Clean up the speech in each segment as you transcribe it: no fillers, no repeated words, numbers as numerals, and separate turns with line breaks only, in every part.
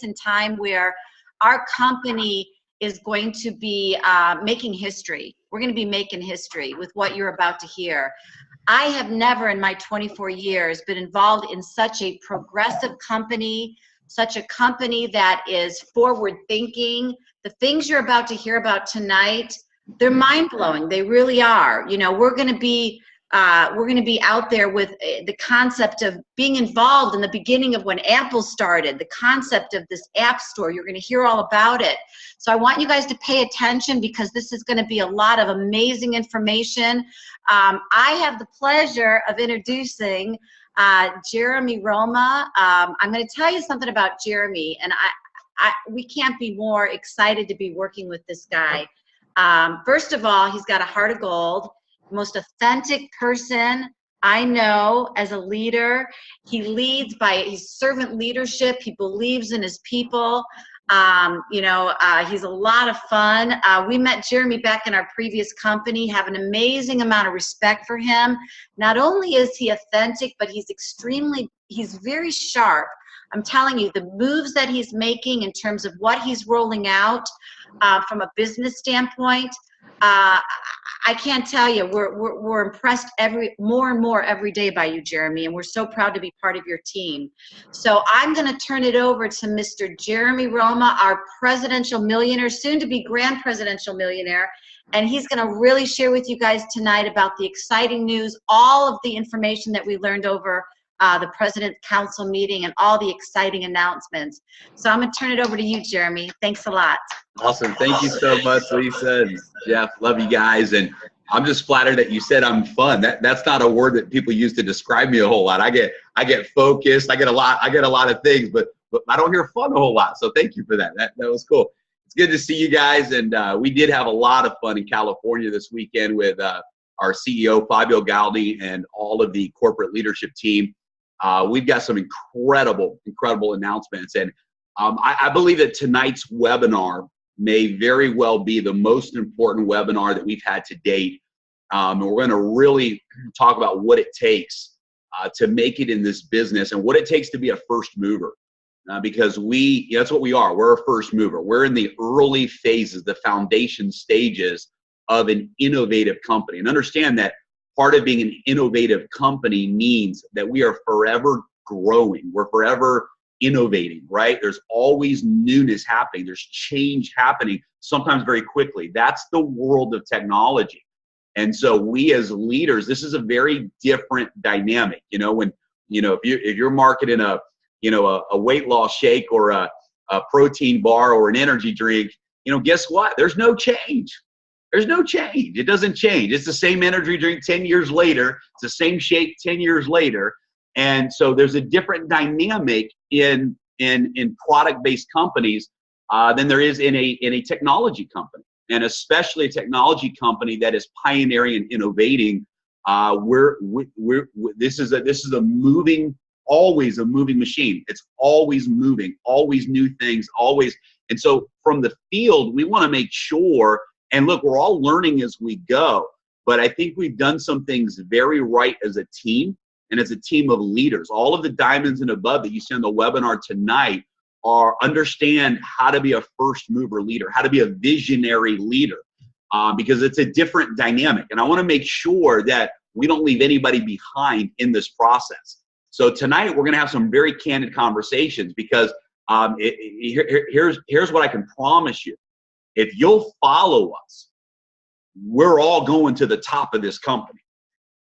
in time where our company is going to be making history. We're going to be making history with what you're about to hear. I have never in my 24 years been involved in such a progressive company, such a company that is forward thinking. The things you're about to hear about tonight, they're mind blowing. They really are. You know, we're going to be out there with the concept of being involved in the beginning of when Apple started, the concept of this app store. You're going to hear all about it. So I want you guys to pay attention because this is going to be a lot of amazing information. I have the pleasure of introducing Jeremy Roma. I'm going to tell you something about Jeremy, and we can't be more excited to be working with this guy. First of all, he's got a heart of gold. Most authentic person I know as a leader. He leads by his servant leadership. He believes in his people. He's a lot of fun. We met Jeremy back in our previous company, have an amazing amount of respect for him. Not only is he authentic, but he's very sharp. I'm telling you, the moves that he's making in terms of what he's rolling out from a business standpoint, I can't tell you, we're impressed more and more every day by you, Jeremy, and we're so proud to be part of your team. So I'm going to turn it over to Mr. Jeremy Roma, our presidential millionaire, soon to be grand presidential millionaire, and he's going to really share with you guys tonight about the exciting news, all of the information that we learned over the President's Council meeting and all the exciting announcements. So I'm going to turn it over to you, Jeremy. Thanks a lot.
Awesome. Thank you so much, Lisa and Jeff. Love you guys. And I'm just flattered that you said I'm fun. That's not a word that people use to describe me a whole lot. I get focused. I get a lot of things, but I don't hear fun a whole lot. So thank you for that. That was cool. It's good to see you guys. And we did have a lot of fun in California this weekend with our CEO, Fabio Galdi, and all of the corporate leadership team. We've got some incredible announcements. And I believe that tonight's webinar may very well be the most important webinar that we've had to date. And we're going to really talk about what it takes to make it in this business and what it takes to be a first mover. Because that's what we are. We're a first mover. We're in the early phases, the foundation stages of an innovative company. And understand that part of being an innovative company means that we are forever growing. We're forever innovating, right? There's always newness happening. There's change happening, sometimes very quickly. That's the world of technology. And so we as leaders, this is a very different dynamic. If you're marketing a weight loss shake or a protein bar or an energy drink, guess what? There's no change. There's no change. It doesn't change. It's the same energy drink 10 years later. It's the same shake 10 years later. And so there's a different dynamic in product-based companies than there is in a technology company, and especially a technology company that is pioneering and innovating. This is always a moving machine. It's always moving, always new things, always. And so from the field, we want to make sure. And look, we're all learning as we go, but I think we've done some things very right as a team and as a team of leaders. All of the diamonds and above that you see on the webinar tonight understand how to be a first mover leader, how to be a visionary leader, because it's a different dynamic. And I want to make sure that we don't leave anybody behind in this process. So tonight we're going to have some very candid conversations because here's what I can promise you. If you'll follow us, we're all going to the top of this company.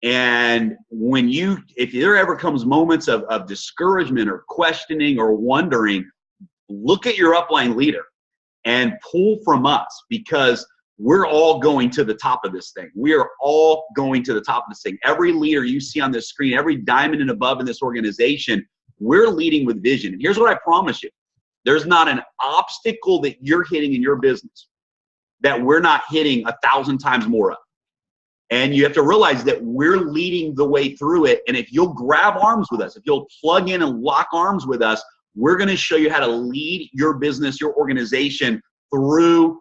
And if there ever comes moments of discouragement or questioning or wondering, look at your upline leader and pull from us, because we're all going to the top of this thing. We are all going to the top of this thing. Every leader you see on this screen, every diamond and above in this organization, we're leading with vision. And here's what I promise you. There's not an obstacle that you're hitting in your business that we're not hitting 1,000 times more of. And you have to realize that we're leading the way through it. And if you'll grab arms with us, if you'll plug in and lock arms with us, we're going to show you how to lead your business, your organization through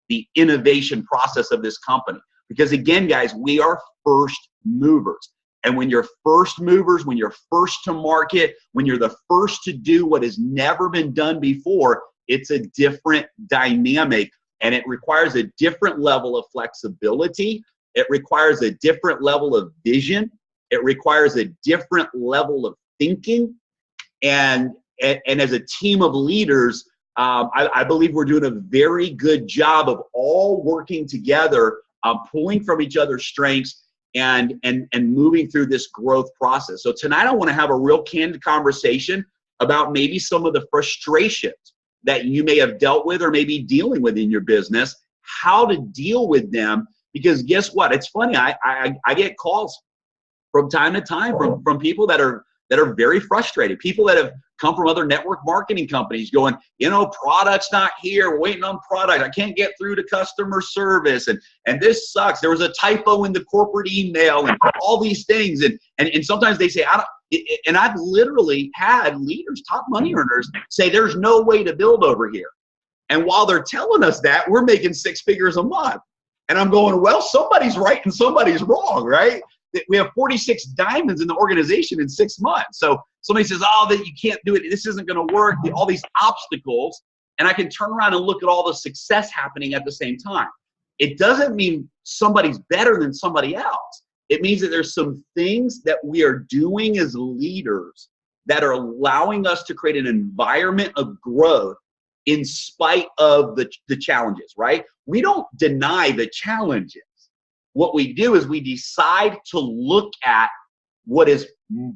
the innovation process of this company. Because again, guys, we are first movers. And when you're first movers, when you're first to market, when you're the first to do what has never been done before, it's a different dynamic, and it requires a different level of flexibility. It requires a different level of vision. It requires a different level of thinking. And as a team of leaders, I believe we're doing a very good job of all working together, pulling from each other's strengths, and moving through this growth process. So tonight I want to have a real candid conversation about maybe some of the frustrations that you may have dealt with or maybe dealing with in your business, how to deal with them. Because guess what? It's funny, I get calls from time to time from people that are very frustrated, people that have come from other network marketing companies going, product's not here, we're waiting on product, I can't get through to customer service, and this sucks, there was a typo in the corporate email, and all these things, and sometimes they say, and I've literally had leaders, top money earners, say there's no way to build over here. And while they're telling us that, we're making 6 figures a month. And I'm going, well, somebody's right and somebody's wrong, right? We have 46 diamonds in the organization in 6 months. So somebody says, oh, that you can't do it, this isn't going to work, all these obstacles, and I can turn around and look at all the success happening at the same time. It doesn't mean somebody's better than somebody else. It means that there's some things that we are doing as leaders that are allowing us to create an environment of growth in spite of the challenges, right? We don't deny the challenges. What we do is we decide to look at what is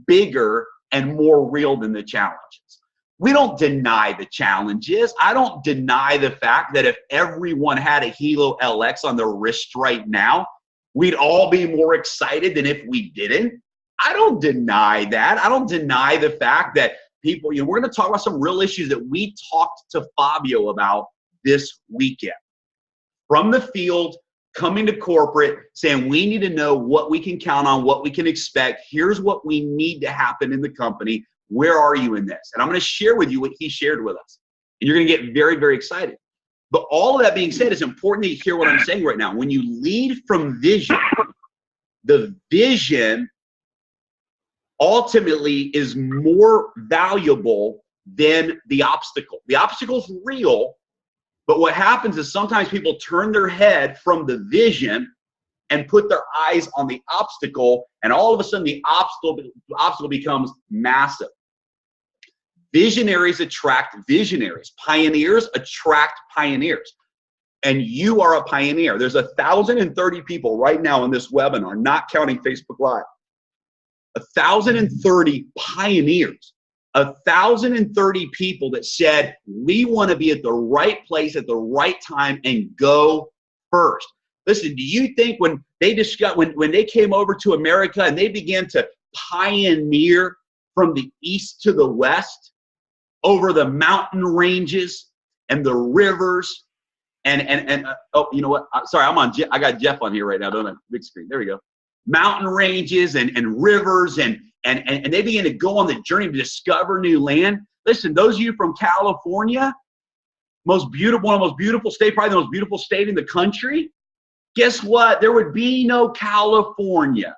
bigger and more real than the challenges. We don't deny the challenges. I don't deny the fact that if everyone had a Hilo LX on their wrist right now, we'd all be more excited than if we didn't. I don't deny that. I don't deny the fact that people, we're going to talk about some real issues that we talked to Fabio about this weekend. From the field, coming to corporate, saying we need to know what we can count on, what we can expect. Here's what we need to happen in the company. Where are you in this? And I'm going to share with you what he shared with us. And you're going to get very, very excited. But all of that being said, it's important that you hear what I'm saying right now. When you lead from vision, the vision ultimately is more valuable than the obstacle. The obstacle's real, but what happens is sometimes people turn their head from the vision and put their eyes on the obstacle, and all of a sudden the obstacle becomes massive. Visionaries attract visionaries. Pioneers attract pioneers. And you are a pioneer. There's 1,030 people right now in this webinar, not counting Facebook Live. 1,030 pioneers. 1,030 people that said, we want to be at the right place at the right time and go first. Listen, do you think when they came over to America and they began to pioneer from the east to the west over the mountain ranges and the rivers and oh, you know what? Sorry, I got Jeff on here right now, don't I? Big screen. There we go. Mountain ranges and rivers and they began to go on the journey to discover new land. Listen, those of you from California, one of the most beautiful states, probably the most beautiful state in the country. Guess what? There would be no California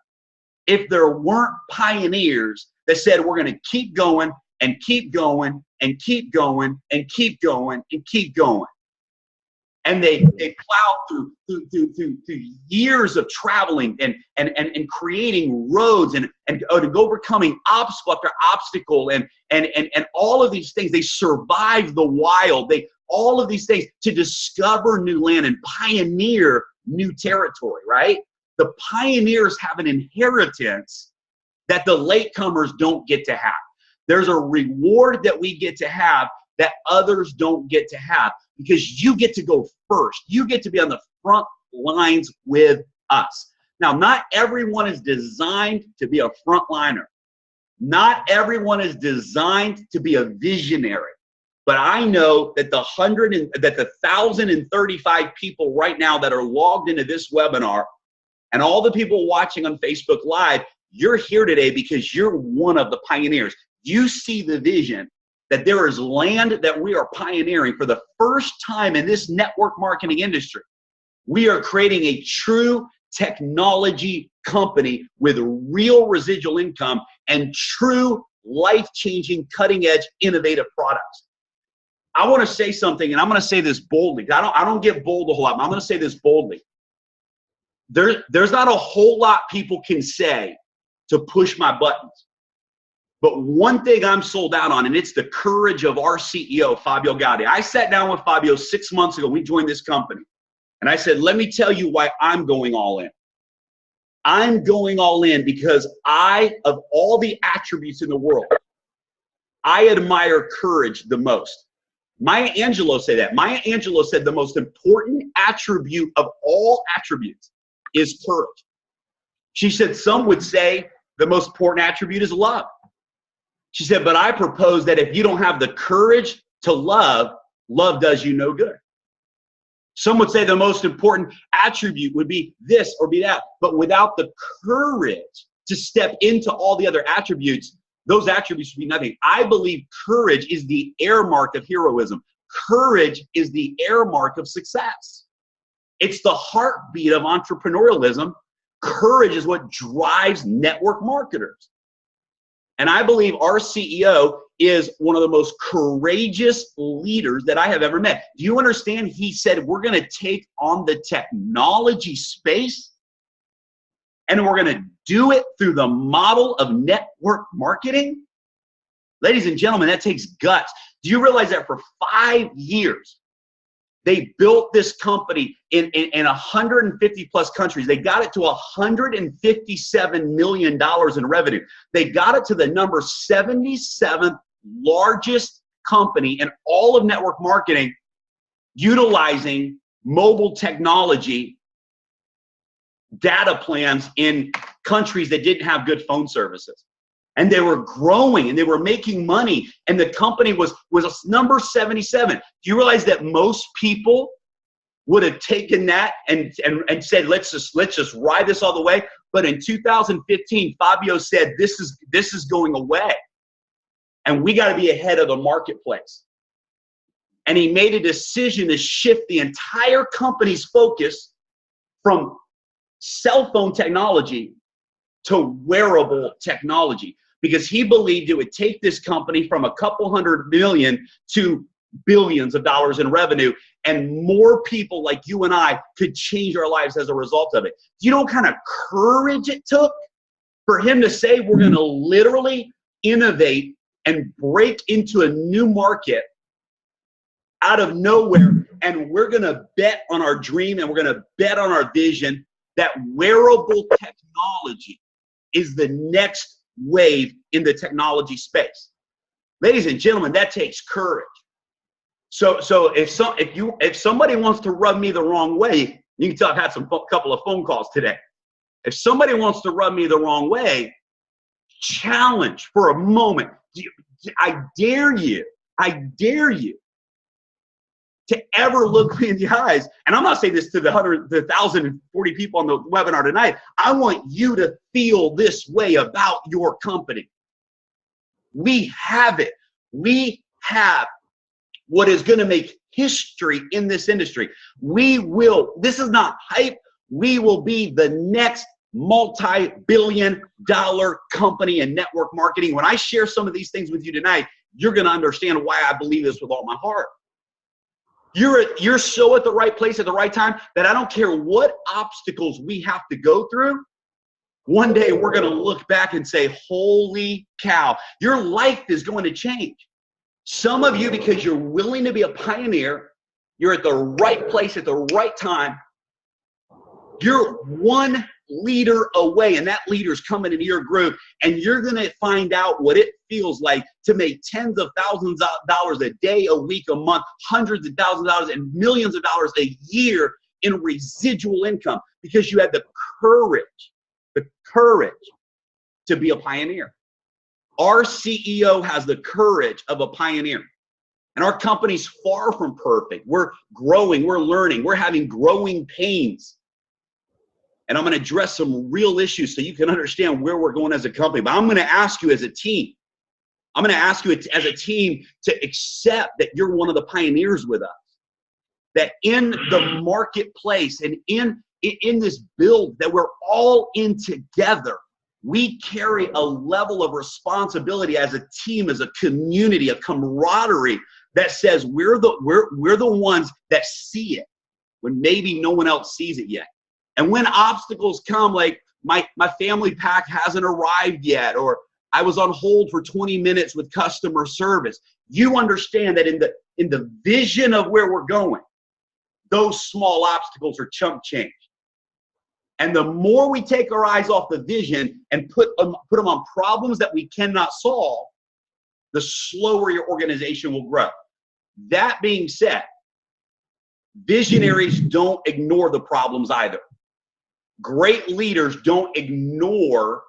if there weren't pioneers that said we're going to keep going and keep going and keep going and keep going and keep going. And they plowed through years of traveling and creating roads and overcoming obstacle after obstacle and all of these things. They survived the wild. All of these things to discover new land and pioneer new territory, right? The pioneers have an inheritance that the latecomers don't get to have. There's a reward that we get to have that others don't get to have, because you get to go first. You get to be on the front lines with us. Now, not everyone is designed to be a frontliner. Not everyone is designed to be a visionary. But I know that the 1,035 people right now that are logged into this webinar and all the people watching on Facebook Live, you're here today because you're one of the pioneers. You see the vision that there is land that we are pioneering for the first time in this network marketing industry. We are creating a true technology company with real residual income and true life-changing, cutting-edge, innovative products. I want to say something, and I'm going to say this boldly. I don't get bold a whole lot, but I'm going to say this boldly. There's not a whole lot people can say to push my buttons. But one thing I'm sold out on, and it's the courage of our CEO, Fabio Gauди. I sat down with Fabio 6 months ago. We joined this company. And I said, let me tell you why I'm going all in. I'm going all in because of all the attributes in the world, I admire courage the most. Maya Angelou said that. Maya Angelou said the most important attribute of all attributes is courage. She said some would say the most important attribute is love. She said, but I propose that if you don't have the courage to love, love does you no good. Some would say the most important attribute would be this or be that, but without the courage to step into all the other attributes, those attributes would be nothing. I believe courage is the air mark of heroism. Courage is the air mark of success. It's the heartbeat of entrepreneurialism. Courage is what drives network marketers. And I believe our CEO is one of the most courageous leaders that I have ever met. Do you understand? He said, we're going to take on the technology space and we're going to do it through the model of network marketing. Ladies and gentlemen, that takes guts. Do you realize that for 5 years, they built this company in 150 plus countries. They got it to $157 million in revenue. They got it to the number 77th largest company in all of network marketing, utilizing mobile technology data plans in countries that didn't have good phone services. And they were growing and they were making money, and the company was number 77. Do you realize that most people would have taken that and said, let's just ride this all the way? But in 2015, Fabio said, this is going away, and we got to be ahead of the marketplace. And he made a decision to shift the entire company's focus from cell phone technology to wearable technology, because he believed it would take this company from a couple $100 million to billions of dollars in revenue, and more people like you and I could change our lives as a result of it. Do you know what kind of courage it took for him to say, we're going to literally innovate and break into a new market out of nowhere, and we're going to bet on our dream, and we're going to bet on our vision that wearable technology is the next wave in the technology space. Ladies and gentlemen, that takes courage. So if somebody wants to rub me the wrong way, you can tell I've had couple of phone calls today. If somebody wants to rub me the wrong way, challenge for a moment. I dare you to ever look me in the eyes. And I'm not saying this to the 1,040 people on the webinar tonight. I want you to feel this way about your company. We have it. We have what is going to make history in this industry. This is not hype. We will be the next multi-billion-dollar company in network marketing. When I share some of these things with you tonight, you're going to understand why I believe this with all my heart. You're so at the right place at the right time that I don't care what obstacles we have to go through. One day we're going to look back and say, holy cow, your life is going to change. Some of you, because you're willing to be a pioneer, you're at the right place at the right time. You're one leader away, and that leader's coming into your group, and you're going to find out what it feels like to make tens of thousands of dollars a day, a week, a month, hundreds of thousands of dollars, and millions of dollars a year in residual income, because you had the courage to be a pioneer. Our CEO has the courage of a pioneer. And our company's far from perfect. We're growing, we're learning, we're having growing pains. And I'm going to address some real issues so you can understand where we're going as a company. But I'm going to ask you as a team, to accept that you're one of the pioneers with us. That in the marketplace and in in this build that we're all in together. We carry a level of responsibility as a team, as a community, a camaraderie that says we're the ones that see it when maybe no one else sees it yet. And when obstacles come, like my family pack hasn't arrived yet, or I was on hold for 20 minutes with customer service, you understand that in the vision of where we're going, those small obstacles are chump change. And the more we take our eyes off the vision and put them on problems that we cannot solve, the slower your organization will grow. That being said, visionaries don't ignore the problems either. Great leaders don't ignore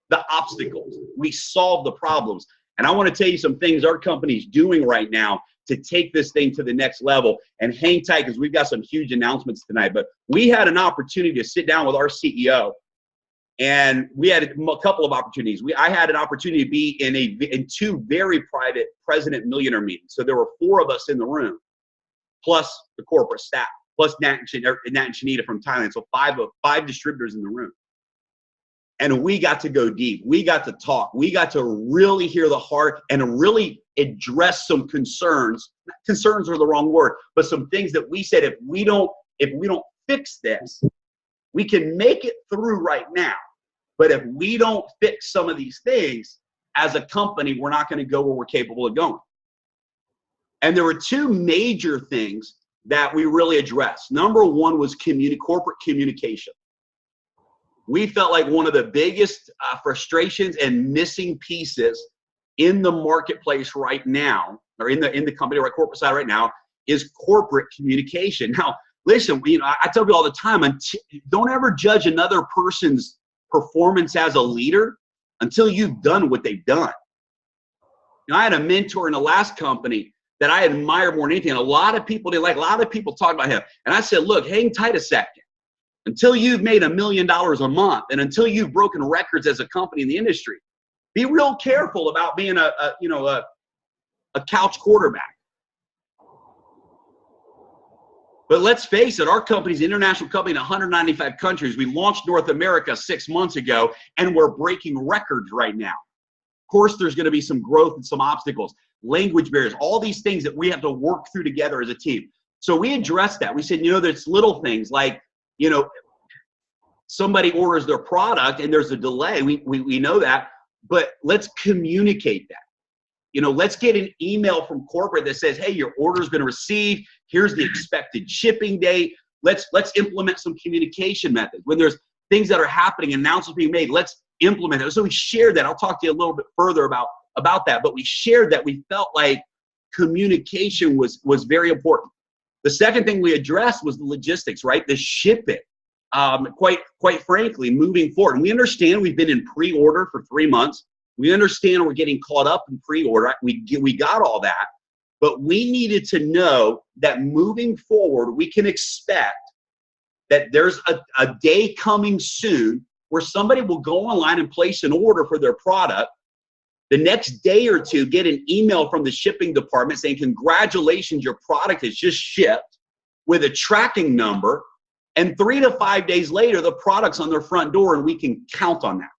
the obstacles. We solve the problems. And I want to tell you some things our company's doing right now to take this thing to the next level. And hang tight, because we've got some huge announcements tonight. But we had an opportunity to sit down with our CEO, and we had a couple of opportunities. I had an opportunity to be in two very private President Millionaire meetings. So there were 4 of us in the room, plus the corporate staff, plus Nat and Shanita from Thailand. So 5 distributors in the room. And we got to go deep. We got to talk. We got to really hear the heart and really address some concerns. Concerns are the wrong word, but some things that we said, if we don't fix this, we can make it through right now. But if we don't fix some of these things as a company, we're not going to go where we're capable of going. And there were 2 major things that we really addressed. Number 1 was corporate communication. We felt like one of the biggest frustrations and missing pieces in the marketplace right now, or in the company or corporate side right now, is corporate communication. Now, listen, I tell people all the time, don't ever judge another person's performance as a leader until you've done what they've done. I had a mentor in the last company that I admire more than anything. And a lot of people didn't like. A lot of people talk about him. And I said, look, hang tight a second. Until you've made $1 million a month, and until you've broken records as a company in the industry, be real careful about being a couch quarterback. But let's face it, our company's an international company in 195 countries. We launched North America 6 months ago, and we're breaking records right now. Of course, there's going to be some growth and some obstacles, language barriers, all these things that we have to work through together as a team. So we addressed that. We said, there's little things like, somebody orders their product and there's a delay. We know that, but let's communicate that. Let's get an email from corporate that says, hey, your order's been received. Here's the expected shipping date. Let's implement some communication methods. When there's things that are happening, announcements being made, let's implement it. So we shared that. I'll talk to you a little bit further about that, but we shared that we felt like communication was very important. The second thing we addressed was the logistics, right? The shipping. Quite frankly, moving forward. And we understand we've been in pre-order for 3 months. We understand we're getting caught up in pre-order. We got all that. But we needed to know that moving forward, we can expect that there's a day coming soon where somebody will go online and place an order for their product. The next day or two, get an email from the shipping department saying, congratulations, your product has just shipped, with a tracking number. And 3 to 5 days later, the product's on their front door, and we can count on that.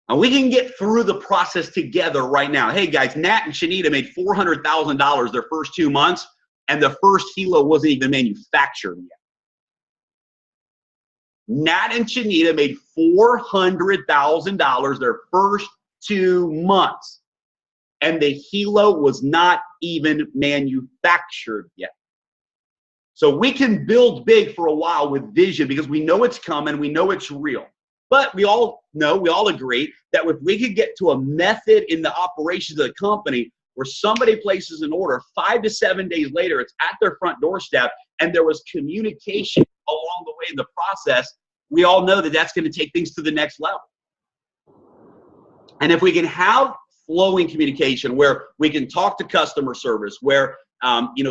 And we can get through the process together right now. Hey guys, Nat and Shanita made $400,000 their first 2 months, and the first Hilo wasn't even manufactured yet. Nat and Shanita made $400,000 their first 2 months, and the Hilo was not even manufactured yet. So we can build big for a while with vision because we know it's coming, we know it's real. But we all agree that if we could get to a method in the operations of the company where somebody places an order 5 to 7 days later, it's at their front doorstep, and there was communication along the way in the process, we all know that that's going to take things to the next level. And if we can have flowing communication where we can talk to customer service, where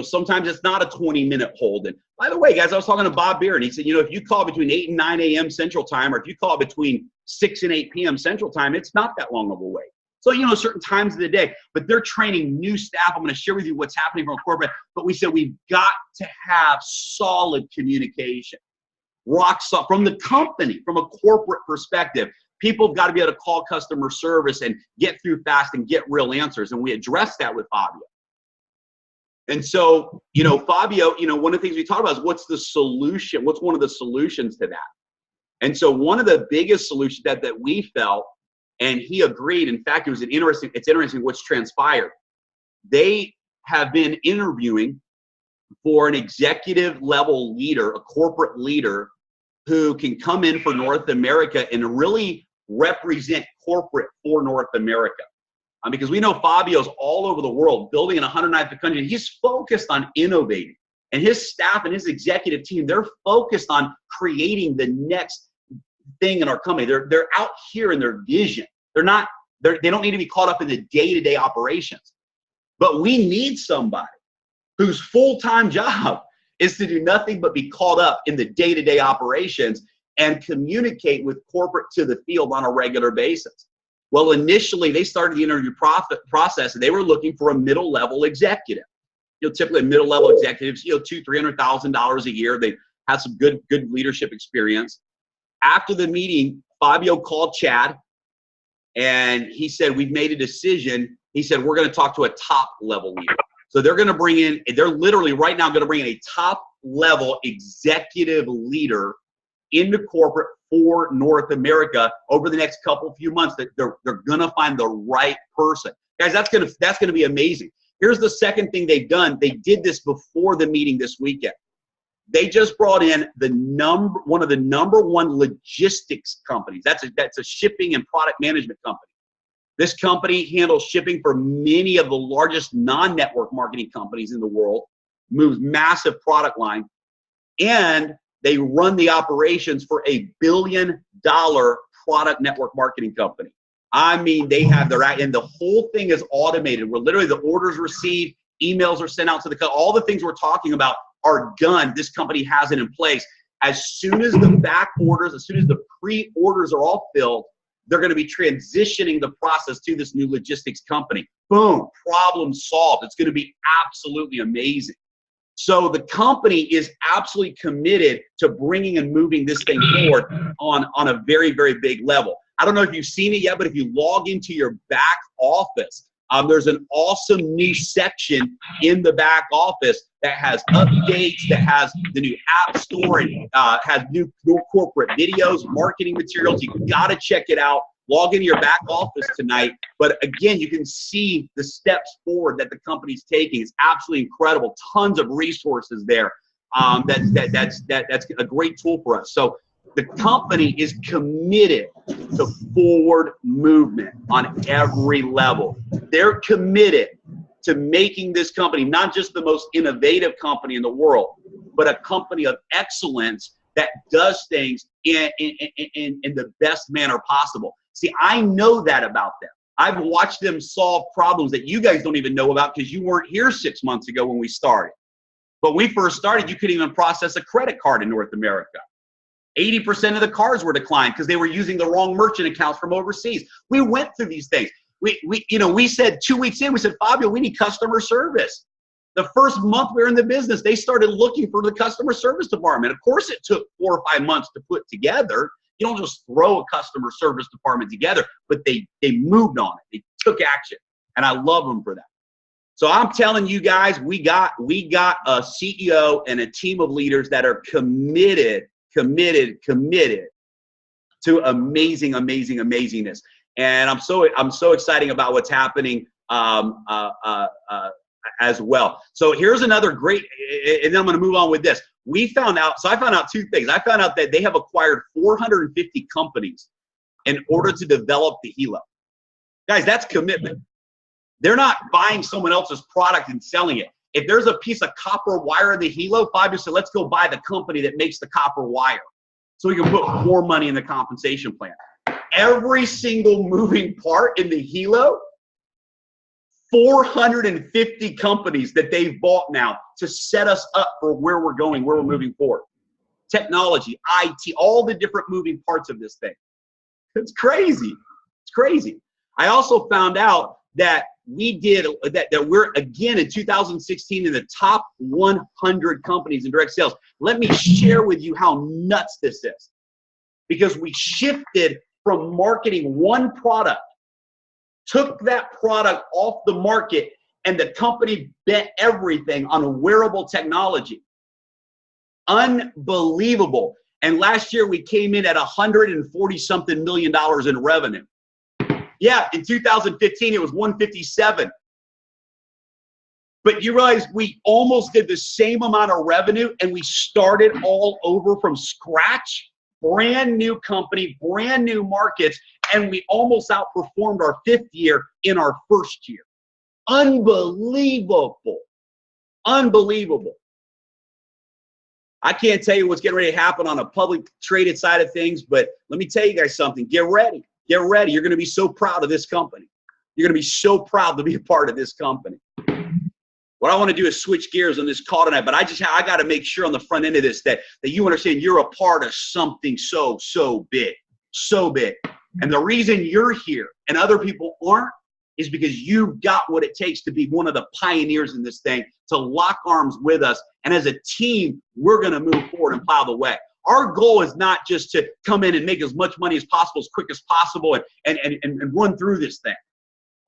sometimes it's not a 20-minute hold. And by the way, guys, I was talking to Bob Beer, and he said, if you call between 8 and 9 a.m. Central Time, or if you call between 6 and 8 p.m. Central Time, it's not that long of a wait. So, certain times of the day, but they're training new staff. I'm going to share with you what's happening from corporate, but we said we've got to have solid communication. rock solid from the company, from a corporate perspective. People have got to be able to call customer service and get through fast and get real answers. And we addressed that with Fabio. And so, you know, Fabio, you know, one of the things we talked about is what's the solution? What's one of the solutions to that? And so one of the biggest solutions that we felt, and he agreed, in fact, it's interesting what's transpired. They have been interviewing for an executive level leader, a corporate leader who can come in for North America and really represent corporate for North America. Because we know Fabio's all over the world, building in 109th country. He's focused on innovating. And his staff and his executive team, they're focused on creating the next thing in our company. They're out here in their vision. They don't need to be caught up in the day-to-day operations. But we need somebody whose full-time job is to do nothing but be caught up in the day-to-day operations and communicate with corporate to the field on a regular basis. Well, initially, they started the interview process, and they were looking for a middle-level executive. You know, typically middle-level executives, you know, $200,000-$300,000 a year. They had some good leadership experience. After the meeting, Fabio called Chad, and he said, "We've made a decision." He said, "We're going to talk to a top-level leader." So they're going to bring in, they're literally right now going to bring in a top-level executive leader into corporate for North America over the next few months. That they're going to find the right person. Guys, that's going to be amazing. Here's the second thing they've done. They did this before the meeting this weekend. They just brought in one of the number one logistics companies. That's a shipping and product management company. This company handles shipping for many of the largest non-network marketing companies in the world, moves massive product line, and they run the operations for a $1 billion product network marketing company. I mean, they have and the whole thing is automated. Where literally the orders received, emails are sent out to all the things we're talking about are done. This company has it in place. As soon as the back orders, as soon as the pre-orders are all filled, they're going to be transitioning the process to this new logistics company. Boom, problem solved. It's going to be absolutely amazing. So the company is absolutely committed to bringing and moving this thing forward on a very, very big level. I don't know if you've seen it yet, but if you log into your back office, there's an awesome new section in the back office that has updates, that has the new app store, and has new corporate videos, marketing materials. You've got to check it out. Log into your back office tonight. But again, you can see the steps forward that the company's taking. It's absolutely incredible. Tons of resources there. That's a great tool for us. So the company is committed to forward movement on every level. They're committed to making this company not just the most innovative company in the world, but a company of excellence that does things in the best manner possible. See, I know that about them. I've watched them solve problems that you guys don't even know about because you weren't here 6 months ago when we started. But when we first started, you couldn't even process a credit card in North America. 80% of the cards were declined because they were using the wrong merchant accounts from overseas. We went through these things. We said 2 weeks in, we said, Fabio, we need customer service. The first month we were in the business, they started looking for the customer service department. Of course, it took 4 or 5 months to put together. You don't just throw a customer service department together, but they moved on it. They took action, and I love them for that. So I'm telling you guys, we got a CEO and a team of leaders that are committed to amazingness. And I'm so excited about what's happening as well. So here's another great, and then I'm going to move on with this. I found out 2 things. I found out that they have acquired 450 companies in order to develop the Helo. Guys, that's commitment. They're not buying someone else's product and selling it. If there's a piece of copper wire in the Helo, Fabio said, let's go buy the company that makes the copper wire so we can put more money in the compensation plan. Every single moving part in the Helo, 450 companies that they've bought now to set us up for where we're going, where we're moving forward. Technology, IT, all the different moving parts of this thing. It's crazy. It's crazy. I also found out that we did, that we're again in 2016 in the top 100 companies in direct sales. Let me share with you how nuts this is. Because we shifted from marketing one product, took that product off the market, and the company bet everything on wearable technology. Unbelievable. And last year we came in at $140-something million in revenue. Yeah, in 2015 it was 157. But you realize we almost did the same amount of revenue and we started all over from scratch. Brand new company, brand new markets, and we almost outperformed our 5th year in our 1st year. Unbelievable. Unbelievable. I can't tell you what's getting ready to happen on a public traded side of things, but let me tell you guys something. Get ready. Get ready. You're going to be so proud of this company. You're going to be so proud to be a part of this company. What I want to do is switch gears on this call tonight, but I got to make sure on the front end of this that you understand you're a part of something so big, so big. And the reason you're here and other people aren't is because you've got what it takes to be one of the pioneers in this thing, to lock arms with us. And as a team, we're going to move forward and plow the way. Our goal is not just to come in and make as much money as possible, as quick as possible, and run through this thing.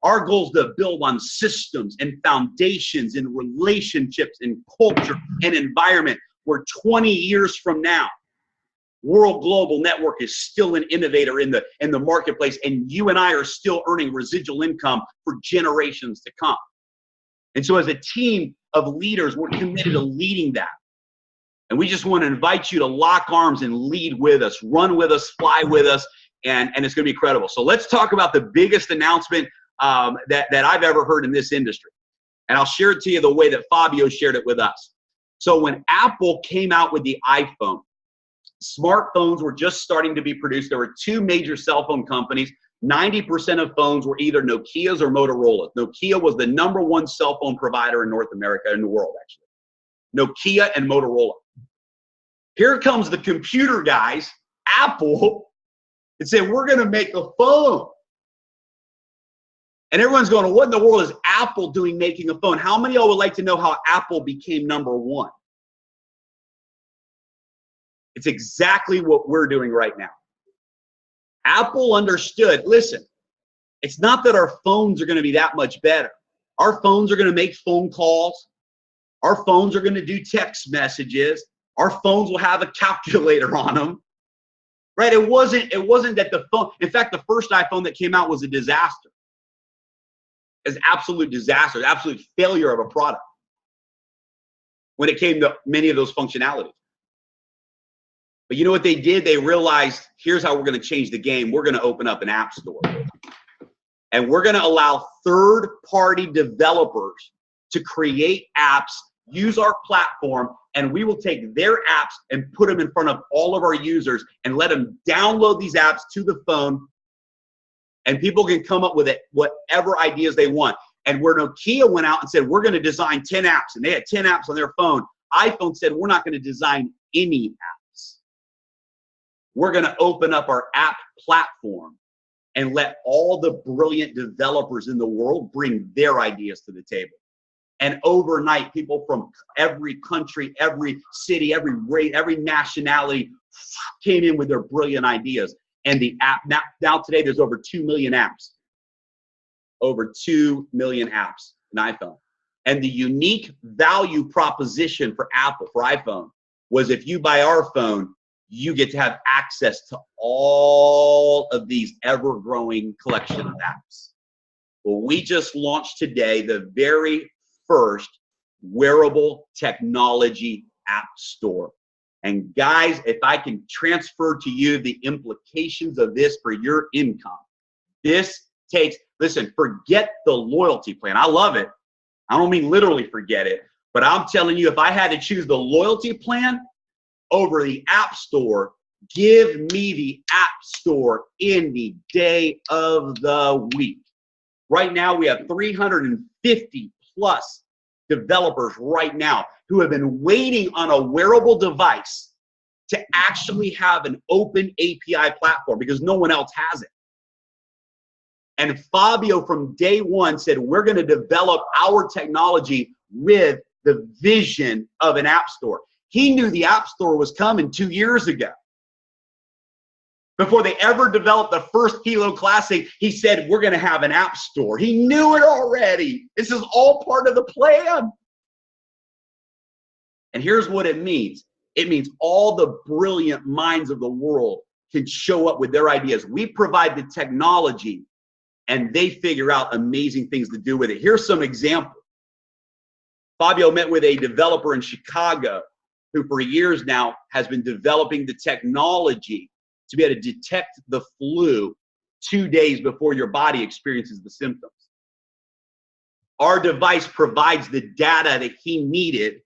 Our goal is to build on systems and foundations and relationships and culture and environment where 20 years from now, World Global Network is still an innovator in the marketplace, and you and I are still earning residual income for generations to come. And so as a team of leaders, we're committed to leading that. And we just want to invite you to lock arms and lead with us, run with us, fly with us, and it's going to be incredible. So let's talk about the biggest announcement that I've ever heard in this industry. And I'll share it to you the way that Fabio shared it with us. So when Apple came out with the iPhone, smartphones were just starting to be produced. There were 2 major cell phone companies. 90% of phones were either Nokia's or Motorola's. Nokia was the #1 cell phone provider in North America, in the world actually. Nokia and Motorola. Here comes the computer guys, Apple, and say, we're going to make a phone. And everyone's going, what in the world is Apple doing making a phone? How many of y'all would like to know how Apple became #1? It's exactly what we're doing right now. Apple understood, listen, it's not that our phones are going to be that much better. Our phones are going to make phone calls. Our phones are going to do text messages. Our phones will have a calculator on them. Right? It wasn't that the phone, in fact, the first iPhone that came out was a disaster. It's absolute disaster, absolute failure of a product when it came to many of those functionalities. But you know what they did? They realized, here's how we're going to change the game. We're going to open up an app store. And we're going to allow third-party developers to create apps, use our platform, and we will take their apps and put them in front of all of our users and let them download these apps to the phone. And people can come up with it, whatever ideas they want. And where Nokia went out and said, we're going to design 10 apps, and they had 10 apps on their phone, iPhone said, we're not going to design any apps. We're going to open up our app platform and let all the brilliant developers in the world bring their ideas to the table. And overnight, people from every country, every city, every race, every nationality came in with their brilliant ideas. And the app, now today, there's over 2 million apps. Over 2 million apps in iPhone. And the unique value proposition for Apple, for iPhone, was if you buy our phone, you get to have access to all of these ever-growing collection of apps. Well, we just launched today the very first wearable technology app store. And guys, if I can transfer to you the implications of this for your income, this takes, listen, forget the loyalty plan. I love it. I don't mean literally forget it, but I'm telling you, if I had to choose the loyalty plan over the app store, give me the app store any day of the week. Right now, we have 350 plus developers right now who have been waiting on a wearable device to actually have an open API platform because no one else has it. And Fabio from day one said, we're going to develop our technology with the vision of an app store. He knew the app store was coming 2 years ago. Before they ever developed the first Hilo Classic, he said, we're going to have an app store. He knew it already. This is all part of the plan. And here's what it means. It means all the brilliant minds of the world can show up with their ideas. We provide the technology, and they figure out amazing things to do with it. Here's some examples. Fabio met with a developer in Chicago who for years now has been developing the technology to be able to detect the flu 2 days before your body experiences the symptoms. Our device provides the data that he needed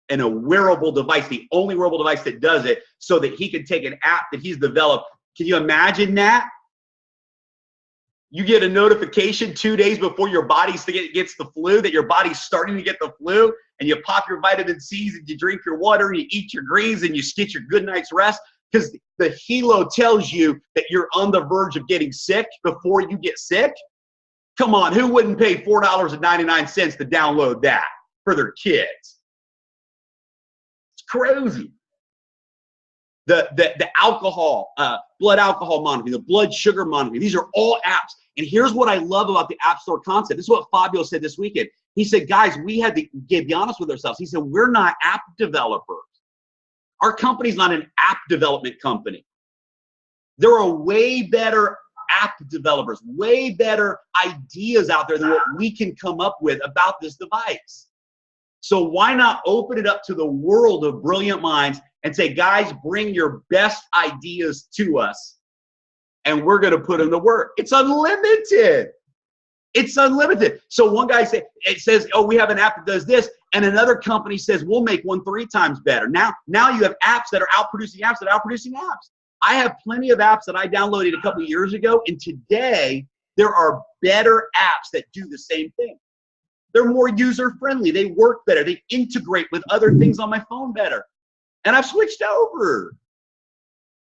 in a wearable device, the only wearable device that does it, so that he can take an app that he's developed. Can you imagine that? You get a notification 2 days before your body gets the flu, that your body's starting to get the flu, and you pop your vitamin C's and you drink your water and you eat your greens and you get your good night's rest, because the Hilo tells you that you're on the verge of getting sick before you get sick. Come on, who wouldn't pay $4.99 to download that for their kids? It's crazy. The alcohol, blood alcohol monitoring, the blood sugar monitoring, these are all apps. And here's what I love about the App Store concept. This is what Fabio said this weekend. He said, guys, we had to be honest with ourselves. He said, we're not app developers. Our company's not an app development company. There are way better app developers, way better ideas out there than what we can come up with about this device. So why not open it up to the world of brilliant minds and say, guys, bring your best ideas to us, and we're going to put them to work. It's unlimited. It's unlimited. So one guy says, oh, we have an app that does this, and another company says, we'll make one 3 times better. Now you have apps that are outproducing apps that are outproducing apps. I have plenty of apps that I downloaded a couple of years ago, and today there are better apps that do the same thing. They're more user-friendly. They work better. They integrate with other things on my phone better. And I've switched over.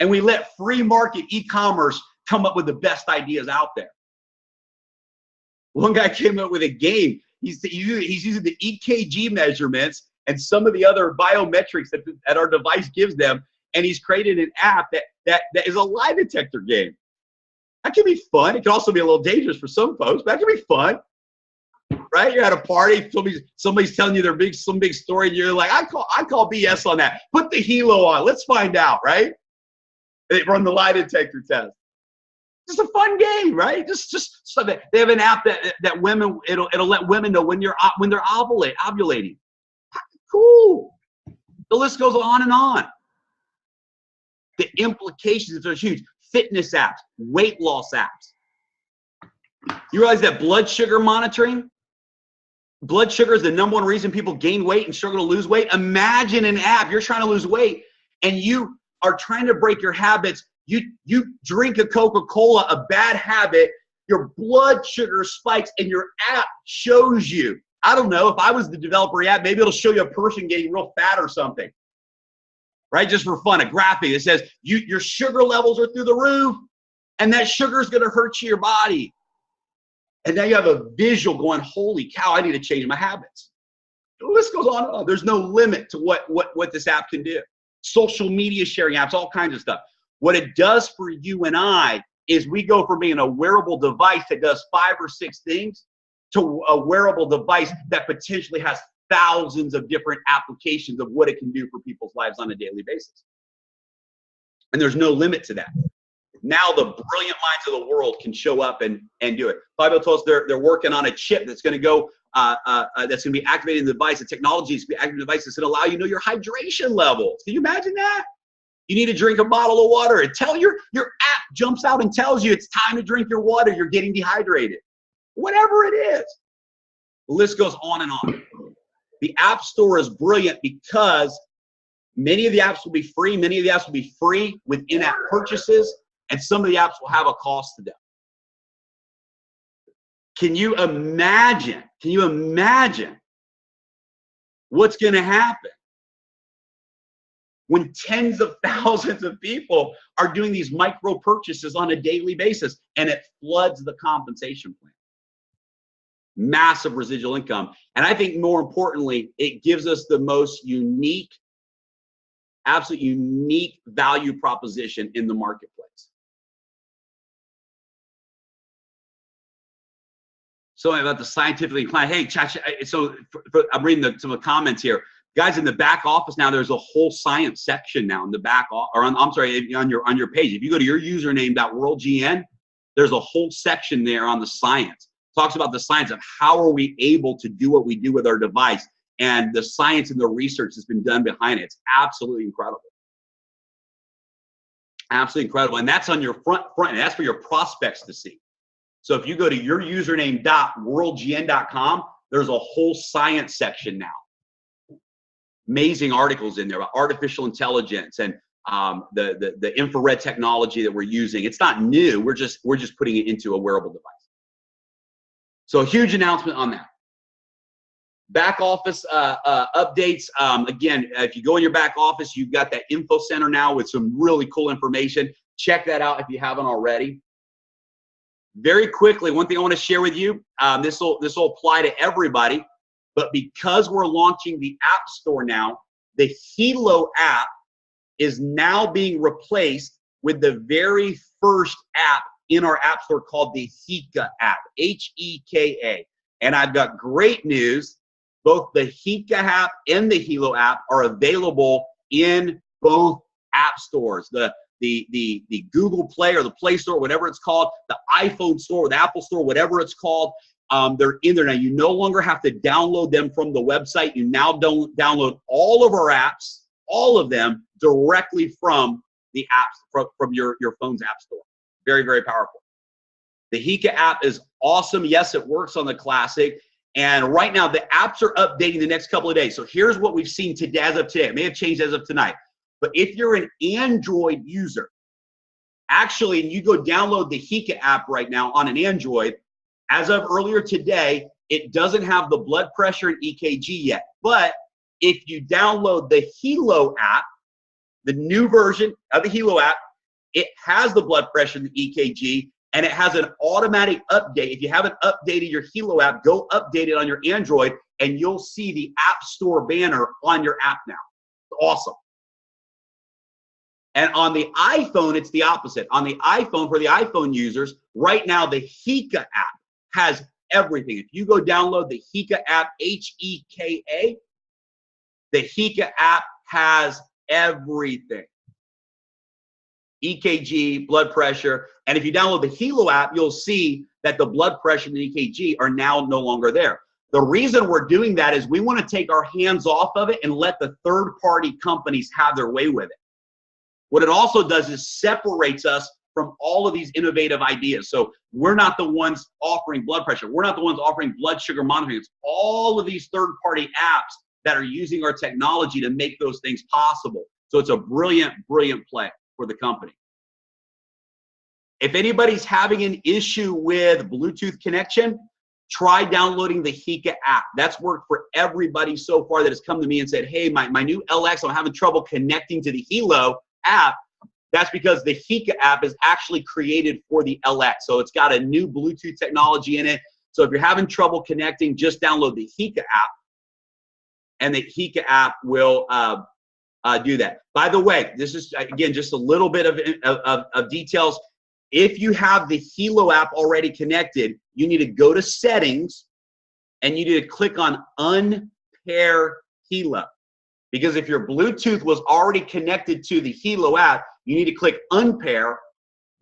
And we let free market e-commerce come up with the best ideas out there. One guy came up with a game. He's using the EKG measurements and some of the other biometrics that our device gives them, and he's created an app that is a lie detector game. That can be fun. It can also be a little dangerous for some folks, but that can be fun. Right? You're at a party, somebody's telling you some big story, and you're like, I call BS on that. Put the Hilo on. Let's find out, right? They run the lie detector test. Just a fun game, right? Just so that they have an app that women, it'll let women know when they're ovulating. Cool. The list goes on and on. The implications are huge. Fitness apps, weight loss apps. You realize that blood sugar monitoring? Blood sugar is the #1 reason people gain weight and struggle to lose weight. Imagine an app, you're trying to lose weight, and you are trying to break your habits. You drink a Coca-Cola, a bad habit, your blood sugar spikes, and your app shows you. I don't know, if I was the developer app, maybe it'll show you a person getting real fat or something. Right? Just for fun, a graphic that says your sugar levels are through the roof, and that sugar is going to hurt your body. And now you have a visual going, holy cow, I need to change my habits. The list goes on and on. There's no limit to what this app can do. Social media sharing apps, all kinds of stuff. What it does for you and I is we go from being a wearable device that does 5 or 6 things to a wearable device that potentially has thousands of different applications of what it can do for people's lives on a daily basis. And there's no limit to that. Now the brilliant minds of the world can show up and do it. Fabio told us they're working on a chip that's going to go, that's going to be activated in the device. The technology is going to be activated in the device that's going to allow you to know your hydration levels. Can you imagine that? You need to drink a bottle of water, and your app jumps out and tells you it's time to drink your water. You're getting dehydrated. Whatever it is. The list goes on and on. The App Store is brilliant because many of the apps will be free. Many of the apps will be free with in-app purchases, and some of the apps will have a cost to them. Can you imagine? Can you imagine what's going to happen when tens of thousands of people are doing these micro purchases on a daily basis, and it floods the compensation plan. Massive residual income. And I think more importantly, it gives us the most unique, absolute unique value proposition in the marketplace. So about the scientifically inclined, hey, so I'm reading some of the comments here. Guys, in the back office now, there's a whole science section now in the back, or I'm sorry, on your page. If you go to your username.worldgn, there's a whole section there on the science. Talks about the science of how are we able to do what we do with our device, and the science and the research that's been done behind it. It's absolutely incredible. Absolutely incredible. And that's on your front, and that's for your prospects to see. So if you go to your username.worldgn.com, there's a whole science section now. Amazing articles in there about artificial intelligence and the infrared technology that we're using. It's not new. We're just putting it into a wearable device. So a huge announcement on that. Back office updates. Again, if you go in your back office, you've got that info center now with some really cool information. Check that out if you haven't already. Very quickly, one thing I want to share with you, this will apply to everybody, but because we're launching the App Store now, the Hilo app is now being replaced with the very first app in our App Store called the Hika app, H-E-K-A. And I've got great news. Both the Hika app and the Hilo app are available in both app stores. The Google Play or the Play Store, whatever it's called, the iPhone Store or the Apple Store, whatever it's called, they're in there now. You no longer have to download them from the website. You now don't download all of our apps, all of them, directly from the apps, from your phone's app store. Very, very powerful. The Hika app is awesome. Yes, it works on the Classic. And right now, the apps are updating the next couple of days. So here's what we've seen today, as of today. It may have changed as of tonight. But if you're an Android user, actually, and you go download the Hika app right now on an Android, as of earlier today, it doesn't have the blood pressure and EKG yet. But if you download the Hilo app, the new version of the Hilo app, it has the blood pressure and the EKG, and it has an automatic update. If you haven't updated your Hilo app, go update it on your Android, and you'll see the App Store banner on your app now. It's awesome. And on the iPhone, it's the opposite. On the iPhone, for the iPhone users, right now, the Hika app has everything. If you go download the Hika app, H-E-K-A, the Hika app has everything. EKG, blood pressure. And if you download the Hilo app, you'll see that the blood pressure and the EKG are now no longer there. The reason we're doing that is we want to take our hands off of it and let the third-party companies have their way with it. What it also does is separates us from all of these innovative ideas. So we're not the ones offering blood pressure. We're not the ones offering blood sugar monitoring. It's all of these third-party apps that are using our technology to make those things possible. So it's a brilliant, brilliant play for the company. If anybody's having an issue with Bluetooth connection, try downloading the Hika app. That's worked for everybody so far that has come to me and said, hey, my new LX, I'm having trouble connecting to the Hilo app. That's because the Hika app is actually created for the LX. So it's got a new Bluetooth technology in it. So if you're having trouble connecting, just download the Hika app, and the Hika app will do that. By the way, this is, again, just a little bit of details. If you have the Hilo app already connected, you need to go to Settings, and you need to click on Unpair Hilo. Because if your Bluetooth was already connected to the Hilo app, you need to click Unpair.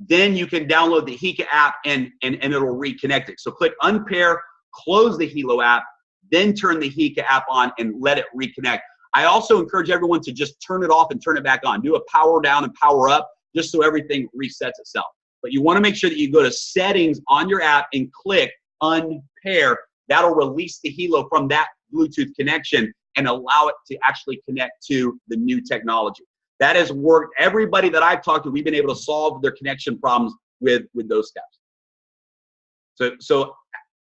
Then you can download the Hika app, and it'll reconnect it. So click Unpair, close the Hilo app, then turn the Hika app on and let it reconnect. I also encourage everyone to just turn it off and turn it back on. Do a power down and power up just so everything resets itself. But you want to make sure that you go to Settings on your app and click Unpair. That'll release the Hilo from that Bluetooth connection and allow it to actually connect to the new technology. That has worked. Everybody that I've talked to, we've been able to solve their connection problems with those steps. So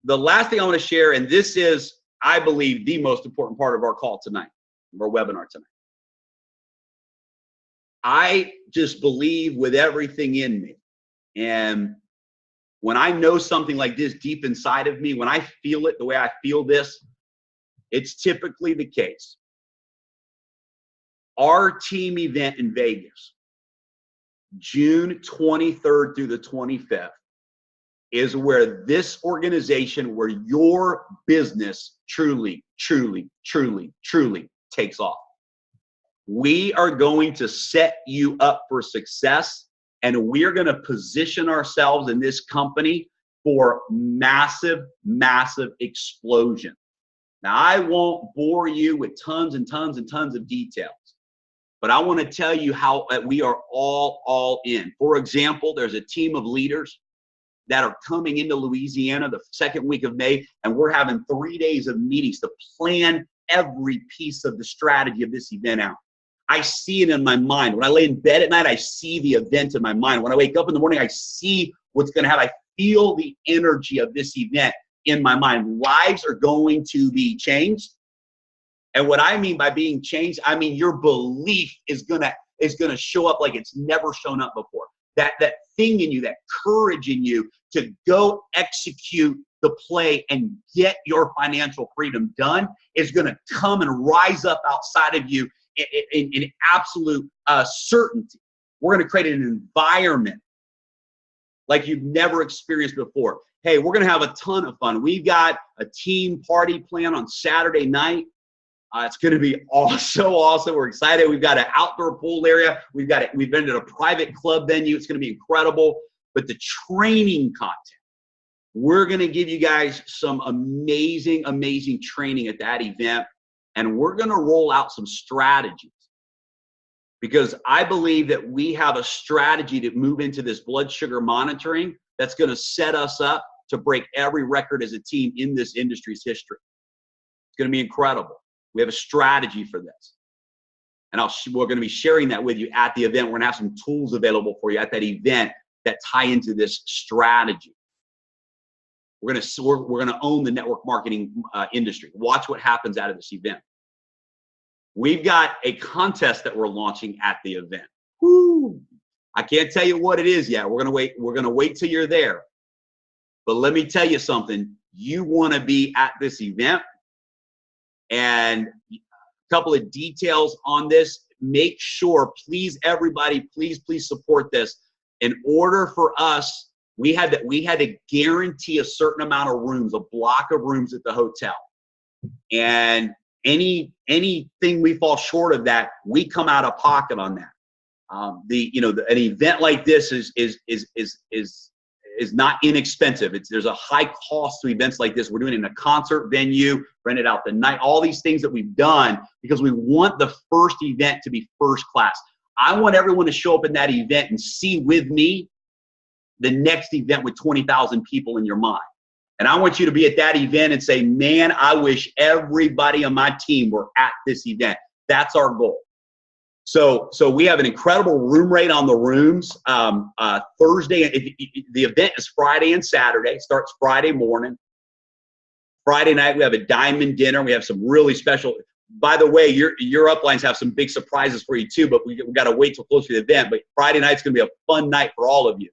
the last thing I want to share, and this is, I believe, the most important part of our call tonight, of our webinar tonight. I just believe with everything in me. And when I know something like this deep inside of me, when I feel it the way I feel this, it's typically the case. Our team event in Vegas, June 23rd through the 25th, is where this organization, where your business truly, truly, truly, truly takes off. We are going to set you up for success, and we are going to position ourselves in this company for massive, massive explosion. Now, I won't bore you with tons and tons and tons of details, but I want to tell you how we are all in. For example, there's a team of leaders that are coming into Louisiana the second week of May, and we're having 3 days of meetings to plan every piece of the strategy of this event out. I see it in my mind. When I lay in bed at night, I see the event in my mind. When I wake up in the morning, I see what's going to happen. I feel the energy of this event in my mind. Lives are going to be changed. And what I mean by being changed, I mean your belief is gonna show up like it's never shown up before. That thing in you, that courage in you to go execute the play and get your financial freedom done is gonna come and rise up outside of you in absolute certainty. We're gonna create an environment like you've never experienced before. Hey, we're gonna have a ton of fun. We've got a team party planned on Saturday night. It's going to be so awesome. We're excited. We've got an outdoor pool area. We've been at a private club venue. It's going to be incredible. But the training content, we're going to give you guys some amazing, amazing training at that event. And we're going to roll out some strategies, because I believe that we have a strategy to move into this blood sugar monitoring that's going to set us up to break every record as a team in this industry's history. It's going to be incredible. We have a strategy for this. And we're going to be sharing that with you at the event. We're going to have some tools available for you at that event that tie into this strategy. We're going to own the network marketing industry. Watch what happens out of this event. We've got a contest that we're launching at the event. Woo! I can't tell you what it is yet. We're going to wait till you're there. But let me tell you something. You want to be at this event. And a couple of details on this. Make sure, please, everybody, please support this. In order for us, we had to guarantee a certain amount of rooms, a block of rooms at the hotel. And anything we fall short of that, we come out of pocket on that. An event like this is not inexpensive. There's a high cost to events like this. We're doing it in a concert venue, rented out the night, all these things that we've done because we want the first event to be first class. I want everyone to show up in that event and see with me the next event with 20,000 people in your mind. And I want you to be at that event and say, man, I wish everybody on my team were at this event. That's our goal. So we have an incredible room rate on the rooms. Thursday, the event is Friday and Saturday. Starts Friday morning. Friday night, we have a diamond dinner. We have some really special. By the way, your uplines have some big surprises for you too, but we got to wait till close to the event. But Friday night's going to be a fun night for all of you.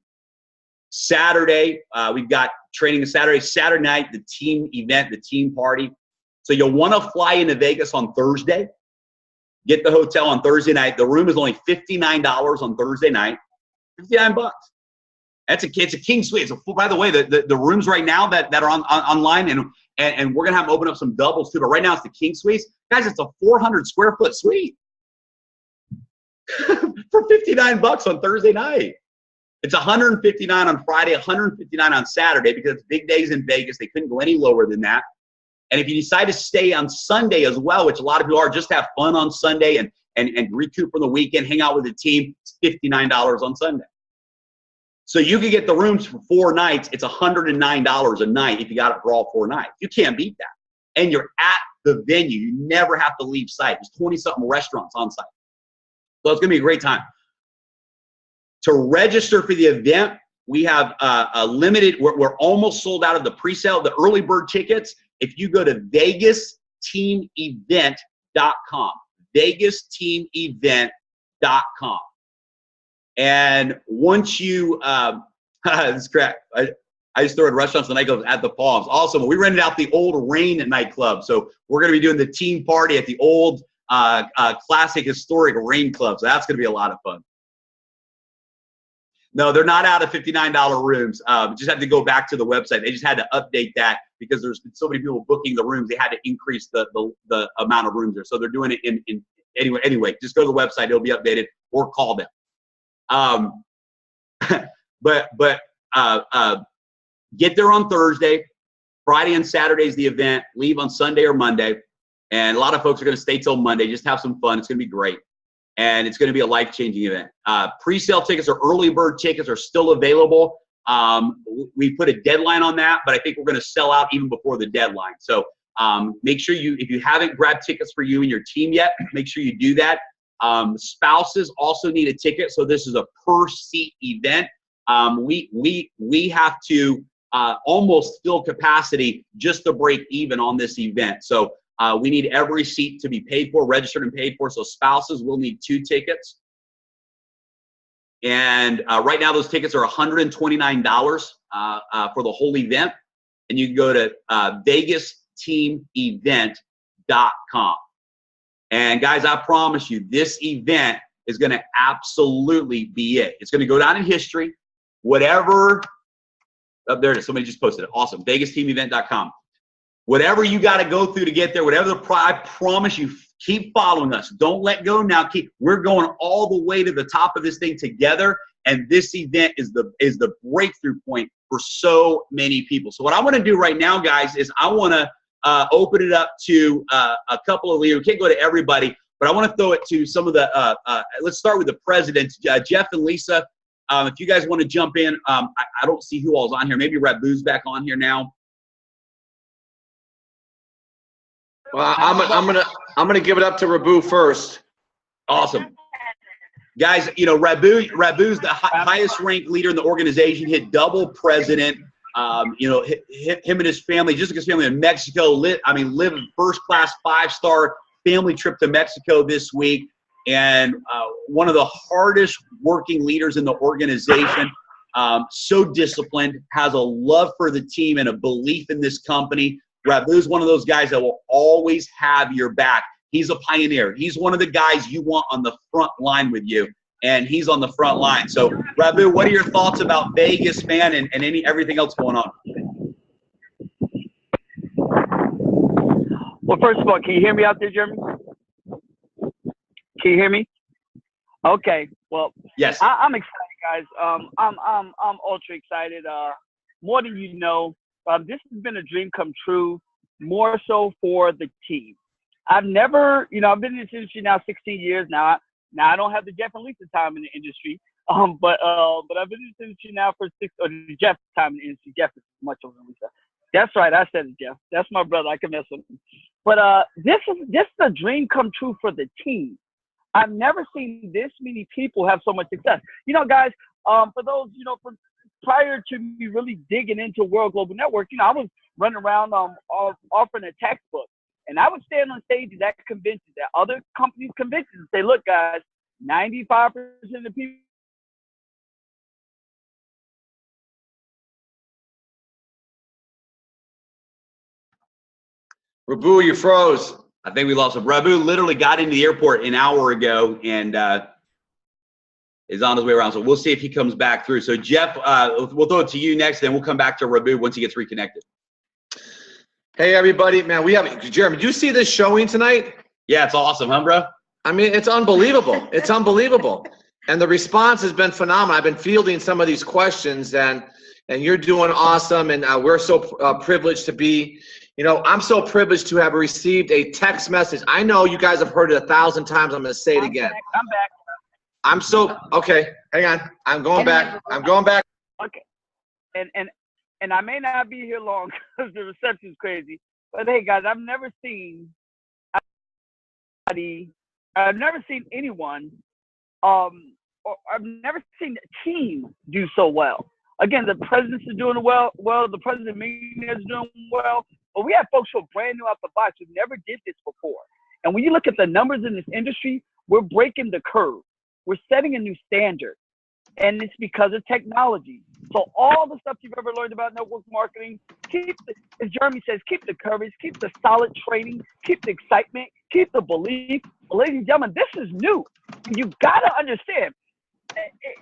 Saturday, we've got training on Saturday. Saturday night, the team event, the team party. So you'll want to fly into Vegas on Thursday. Get the hotel on Thursday night. The room is only $59 on Thursday night. $59. It's a king suite. By the way, the rooms right now that are online, and we're gonna have them open up some doubles too. But right now it's the king suites, guys. It's a 400 square foot suite for $59 on Thursday night. It's $159 on Friday, $159 on Saturday because it's big days in Vegas. They couldn't go any lower than that. And if you decide to stay on Sunday as well, which a lot of people are, just have fun on Sunday and recoup for the weekend, hang out with the team, it's $59 on Sunday. So you can get the rooms for 4 nights. It's $109 a night if you got it for all 4 nights. You can't beat that. And you're at the venue. You never have to leave site. There's 20-something restaurants on site. So it's going to be a great time. To register for the event, we have a limited, we're almost sold out of the pre-sale, the early bird tickets. If you go to VegasTeamEvent.com, VegasTeamEvent.com, And once you, this crap, I used to throw in restaurants and nightclubs at the Palms. Also, we rented out the old Rain nightclub. So we're going to be doing the team party at the old classic historic Rain Club. So that's going to be a lot of fun. No, they're not out of $59 rooms. Just have to go back to the website. They just had to update that because there's been so many people booking the rooms. They had to increase the amount of rooms there. So they're doing it in anyway, just go to the website. It'll be updated or call them. Get there on Thursday. Friday and Saturday is the event. Leave on Sunday or Monday. And a lot of folks are going to stay till Monday. Just have some fun. It's going to be great. And it's going to be a life-changing event. Pre-sale tickets or early bird tickets are still available. We put a deadline on that, but I think we're going to sell out even before the deadline. So make sure if you haven't grabbed tickets for you and your team yet, make sure you do that. Spouses also need a ticket. So this is a per-seat event. We have to almost fill capacity just to break even on this event. So we need every seat to be paid for, registered and paid for. So spouses will need 2 tickets. And right now those tickets are $129 for the whole event. And you can go to VegasTeamEvent.com. And guys, I promise you, this event is going to absolutely be it. It's going to go down in history. Whatever, there it is. Somebody just posted it. Awesome. VegasTeamEvent.com. Whatever you got to go through to get there, I promise you, keep following us. Don't let go now. We're going all the way to the top of this thing together, and this event is the breakthrough point for so many people. So what I want to do right now, guys, is I want to open it up to a couple of leaders. We can't go to everybody, but I want to throw it to some of the. Let's start with the presidents, Jeff and Lisa. If you guys want to jump in, I don't see who all's on here. Maybe Rabu's back on here now.
Well, I'm gonna give it up to Rabu first.
Awesome, guys. You know, Rabu's the highest ranked leader in the organization. Hit double president. You know, him and his family, Jessica's family in Mexico. Live a first class 5-star family trip to Mexico this week. And one of the hardest working leaders in the organization. So disciplined, has a love for the team and a belief in this company. Rabu's one of those guys that will always have your back. He's a pioneer. He's one of the guys you want on the front line with you, and he's on the front line. So, Rabu, what are your thoughts about Vegas, man, and everything else going on?
Well, first of all, can you hear me out there, Jeremy? Can you hear me? Okay. Well,
yes.
I'm excited, guys. I'm ultra excited. More than you know. This has been a dream come true, more so for the team. I've never, I've been in this industry now 16 years now. Now I don't have the Jeff and Lisa time in the industry, but I've been in this industry now for Jeff time in the industry. Jeff is much older than Lisa. That's right, I said it, Jeff. That's my brother. I can mess with him. But this is a dream come true for the team. I've never seen this many people have so much success. Guys, for those, prior to me really digging into World Global Network, I was running around offering a textbook. And I would stand on stages at conventions, at other companies' conventions, and say, look, guys, 95% of people.
Rabu, you froze.
I think we lost him. Rabu literally got into the airport an hour ago and is on his way around. So we'll see if he comes back through. So Jeff, we'll throw it to you next, then we'll come back to Rabu once he gets reconnected.
Hey, everybody. Man, Jeremy, did you see this showing tonight?
Yeah, it's awesome, huh, bro?
I mean, it's unbelievable. It's unbelievable. And the response has been phenomenal. I've been fielding some of these questions, and you're doing awesome. And we're so privileged to be, I'm so privileged to have received a text message. I know you guys have heard it 1,000 times. I'm going to say it again.
I'm back.
Okay, hang on. I'm going back.
Okay. And I may not be here long because the reception's crazy. But hey, guys, I've never seen anyone, or I've never seen a team do so well. Again, the presidents are doing well. The president is doing well. But we have folks who are brand new out the box who never did this before. And when you look at the numbers in this industry, we're breaking the curve. We're setting a new standard. and it's because of technology. So all the stuff you've ever learned about network marketing, as Jeremy says, keep the courage, keep the solid training, keep the excitement, keep the belief. Ladies and gentlemen, this is new. You gotta understand.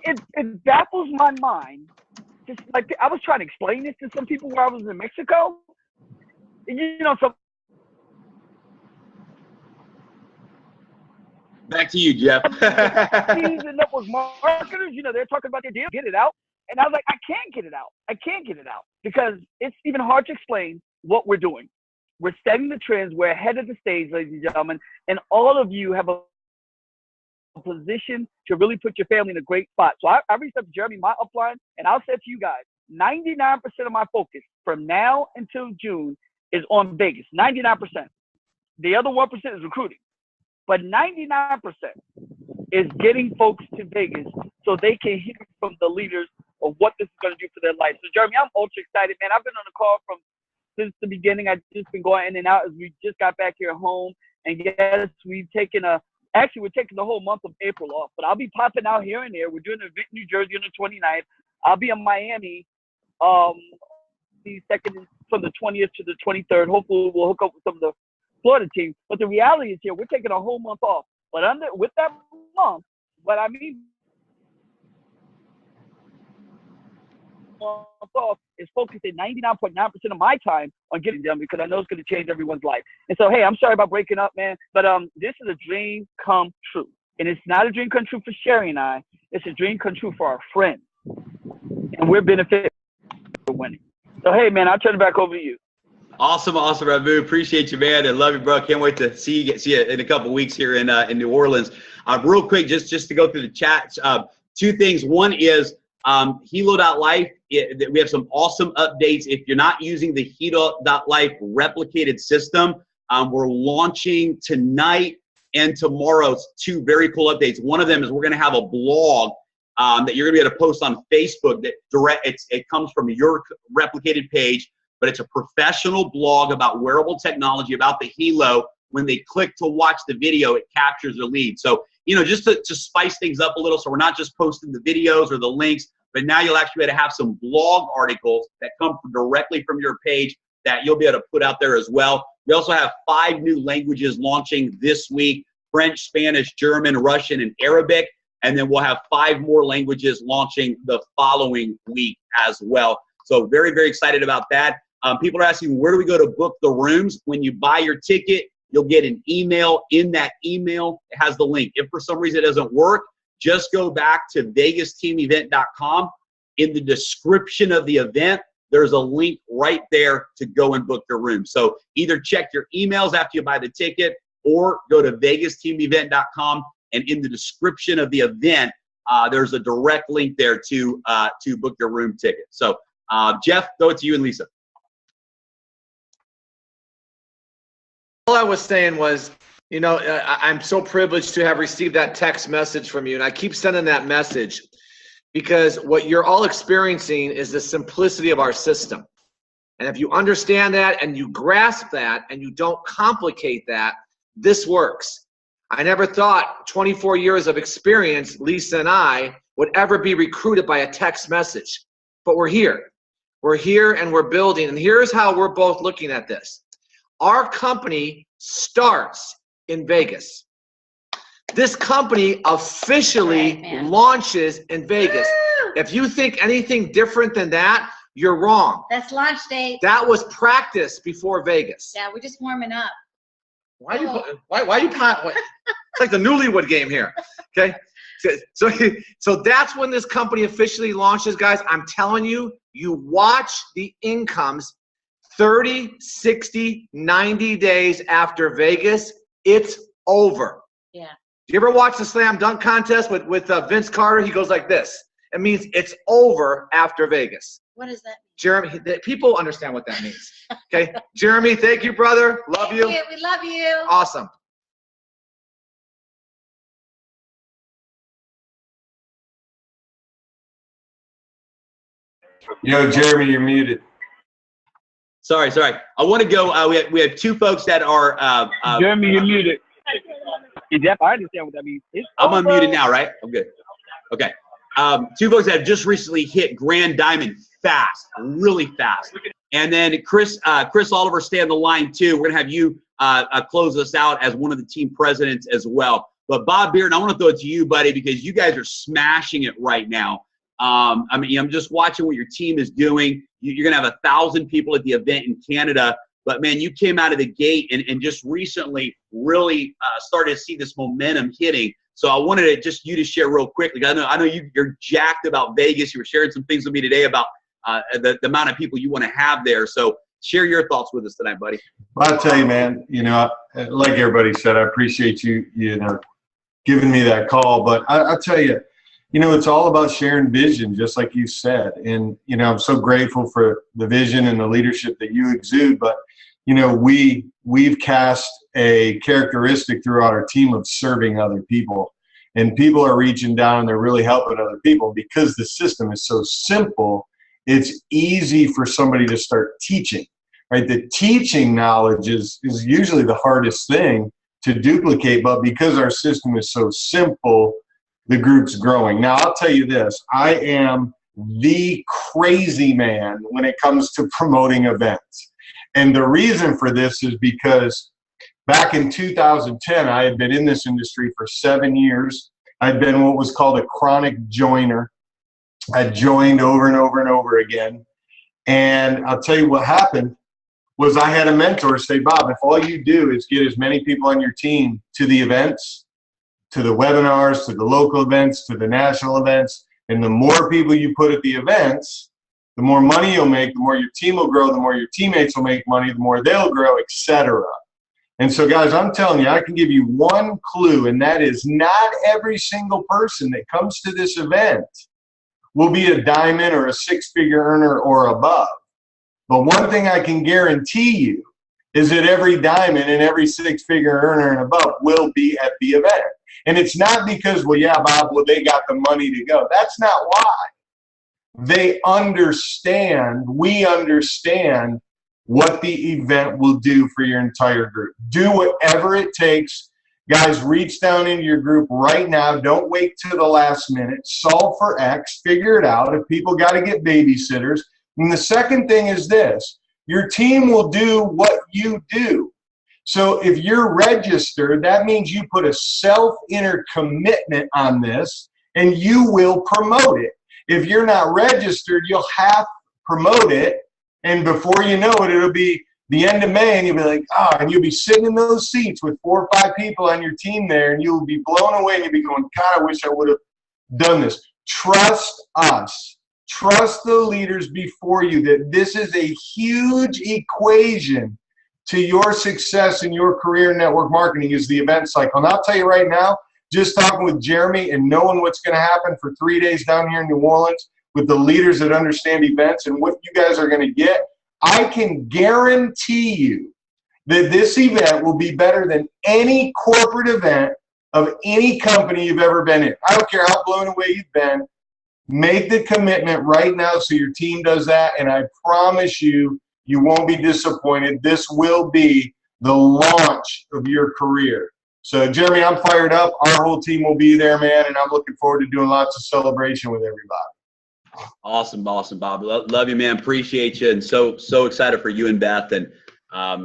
It baffles my mind. Just like I was trying to explain this to some people where I was in Mexico. You know, so
back to you, Jeff.
these network marketers, you know, they're talking about their deal, get it out. And I was like, I can't get it out. I can't get it out because it's even hard to explain what we're doing. We're setting the trends. We're ahead of the stage, ladies and gentlemen. And all of you have a position to really put your family in a great spot. So I reached out to Jeremy, my upline, and I'll say to you guys, 99% of my focus from now until June is on Vegas. 99%. The other 1% is recruiting. But 99% is getting folks to Vegas so they can hear from the leaders of what this is going to do for their life. So, Jeremy, I'm ultra excited, man. I've been on the call since the beginning. I've just been going in and out as we just got back here home. And yes, we're taking the whole month of April off. But I'll be popping out here and there. We're doing an event in New Jersey on the 29th. I'll be in Miami the second from the 20th to the 23rd. Hopefully, we'll hook up with some of the Florida team. But the reality is here, we're taking a whole month off. But with that month, what I mean off is focusing 99.9% of my time on getting them because I know it's going to change everyone's life. And so, hey, I'm sorry about breaking up, man, but this is a dream come true. And it's not a dream come true for Sherry and I. It's a dream come true for our friends. And we're benefiting for winning. So, hey, man, I'll turn it back over to you.
Awesome, Rabu. Appreciate you, man. I love you, bro. Can't wait to see you in a couple of weeks here in New Orleans. Real quick, just to go through the chat, two things. One is Hilo.life. We have some awesome updates. If you're not using the Hilo.life replicated system, we're launching tonight and tomorrow two very cool updates. One of them is we're going to have a blog that you're going to be able to post on Facebook that it comes from your replicated page. But it's a professional blog about wearable technology, about the Hilo. When they click to watch the video, it captures their lead. So, you know, just to spice things up a little, so we're not just posting the videos or the links, but now you'll actually be able to have some blog articles that come directly from your page that you'll be able to put out there as well. We also have 5 new languages launching this week: French, Spanish, German, Russian, and Arabic. And then we'll have 5 more languages launching the following week as well. So very, very excited about that. People are asking, where do we go to book the rooms? When you buy your ticket, you'll get an email. In that email, it has the link. If for some reason it doesn't work, just go back to vegasteamevent.com. In the description of the event, there's a link right there to go and book your room. So either check your emails after you buy the ticket or go to vegasteamevent.com, and in the description of the event, there's a direct link there to book your room ticket. So Jeff, go to you and Lisa.
All I was saying was, you know, I'm so privileged to have received that text message from you, and I keep sending that message because what you're all experiencing is the simplicity of our system. And if you understand that and you grasp that and you don't complicate that, this works. I never thought 24 years of experience, Lisa and I, would ever be recruited by a text message. But we're here. We're here and we're building. And here's how we're both looking at this. Our company starts in Vegas. This company officially launches in Vegas.
Woo!
If you think anything different than that, you're wrong.
That's launch date.
That was practice before Vegas.
Yeah, we're just warming up.
Why you it's like the Newlywed Game here. Okay, so that's when this company officially launches, guys. I'm telling you, you watch the incomes 30, 60, 90 days after Vegas, it's over.
Yeah.
Do you ever watch the slam dunk contest with Vince Carter? He goes like this. It means it's over after Vegas.
What does that mean?
Jeremy, people understand what that means. Okay, Jeremy, thank you, brother. Love you.
We love you.
Awesome.
Yo, Jeremy, you're muted.
Sorry. I want to go. We have 2 folks that are.
Jeremy, you're muted. Jeff, I understand what that means.
I'm unmuted now, right? I'm good. Okay. two folks that have just recently hit Grand Diamond fast, really fast. And then Chris Oliver, stay on the line too. We're gonna have you close us out as one of the team presidents as well. But Bob Beard, I want to throw it to you, buddy, because you guys are smashing it right now. I mean, I'm just watching what your team is doing. You're gonna have 1,000 people at the event in Canada. But man, you came out of the gate and just recently really started to see this momentum hitting. So I wanted you to share real quickly. I know you're jacked about Vegas. You were sharing some things with me today about the amount of people you want to have there. So share your thoughts with us tonight, buddy.
Well, I'll tell you, man, like everybody said, I appreciate you giving me that call. But I'll tell you, it's all about sharing vision, just like you said. And, I'm so grateful for the vision and the leadership that you exude. But, we've cast a characteristic throughout our team of serving other people. And people are reaching down and they're really helping other people because the system is so simple. It's easy for somebody to start teaching, right? The teaching knowledge is usually the hardest thing to duplicate, but because our system is so simple, the group's growing. Now, I'll tell you this, I am the crazy man when it comes to promoting events. And the reason for this is because back in 2010, I had been in this industry for 7 years. I'd been what was called a chronic joiner. I joined over and over and over again. And I'll tell you what happened was I had a mentor say, Bob, if all you do is get as many people on your team to the events, to the webinars, to the local events, to the national events, and the more people you put at the events, the more money you'll make, the more your team will grow, the more your teammates will make money, the more they'll grow, etc. And so, guys, I'm telling you, I can give you one clue, and that is not every single person that comes to this event will be a diamond or a six-figure earner or above. But one thing I can guarantee you is that every diamond and every six-figure earner and above will be at the event. And it's not because, well, yeah, Bob, well, they got the money to go. That's not why. They understand, we understand what the event will do for your entire group. Do whatever it takes. Guys, reach down into your group right now. Don't wait till the last minute. Solve for X. Figure it out. If people got to get babysitters. And the second thing is this. Your team will do what you do. So if you're registered, that means you put a self-inner commitment on this and you will promote it. If you're not registered, you'll have to promote it. And before you know it, it'll be the end of May and you'll be like, and you'll be sitting in those seats with 4 or 5 people on your team there and you'll be blown away and you'll be going, God, I wish I would have done this. Trust us. Trust the leaders before you that this is a huge equation to your success in your career in network marketing is the event cycle. And I'll tell you right now, just talking with Jeremy and knowing what's going to happen for 3 days down here in New Orleans with the leaders that understand events and what you guys are going to get, I can guarantee you that this event will be better than any corporate event of any company you've ever been in. I don't care how blown away you've been. Make the commitment right now so your team does that, and I promise you, you won't be disappointed. This will be the launch of your career. So, Jeremy, I'm fired up. Our whole team will be there, man, and I'm looking forward to doing lots of celebration with everybody.
Awesome, Bob. Love you, man. Appreciate you, and so excited for you and Beth, and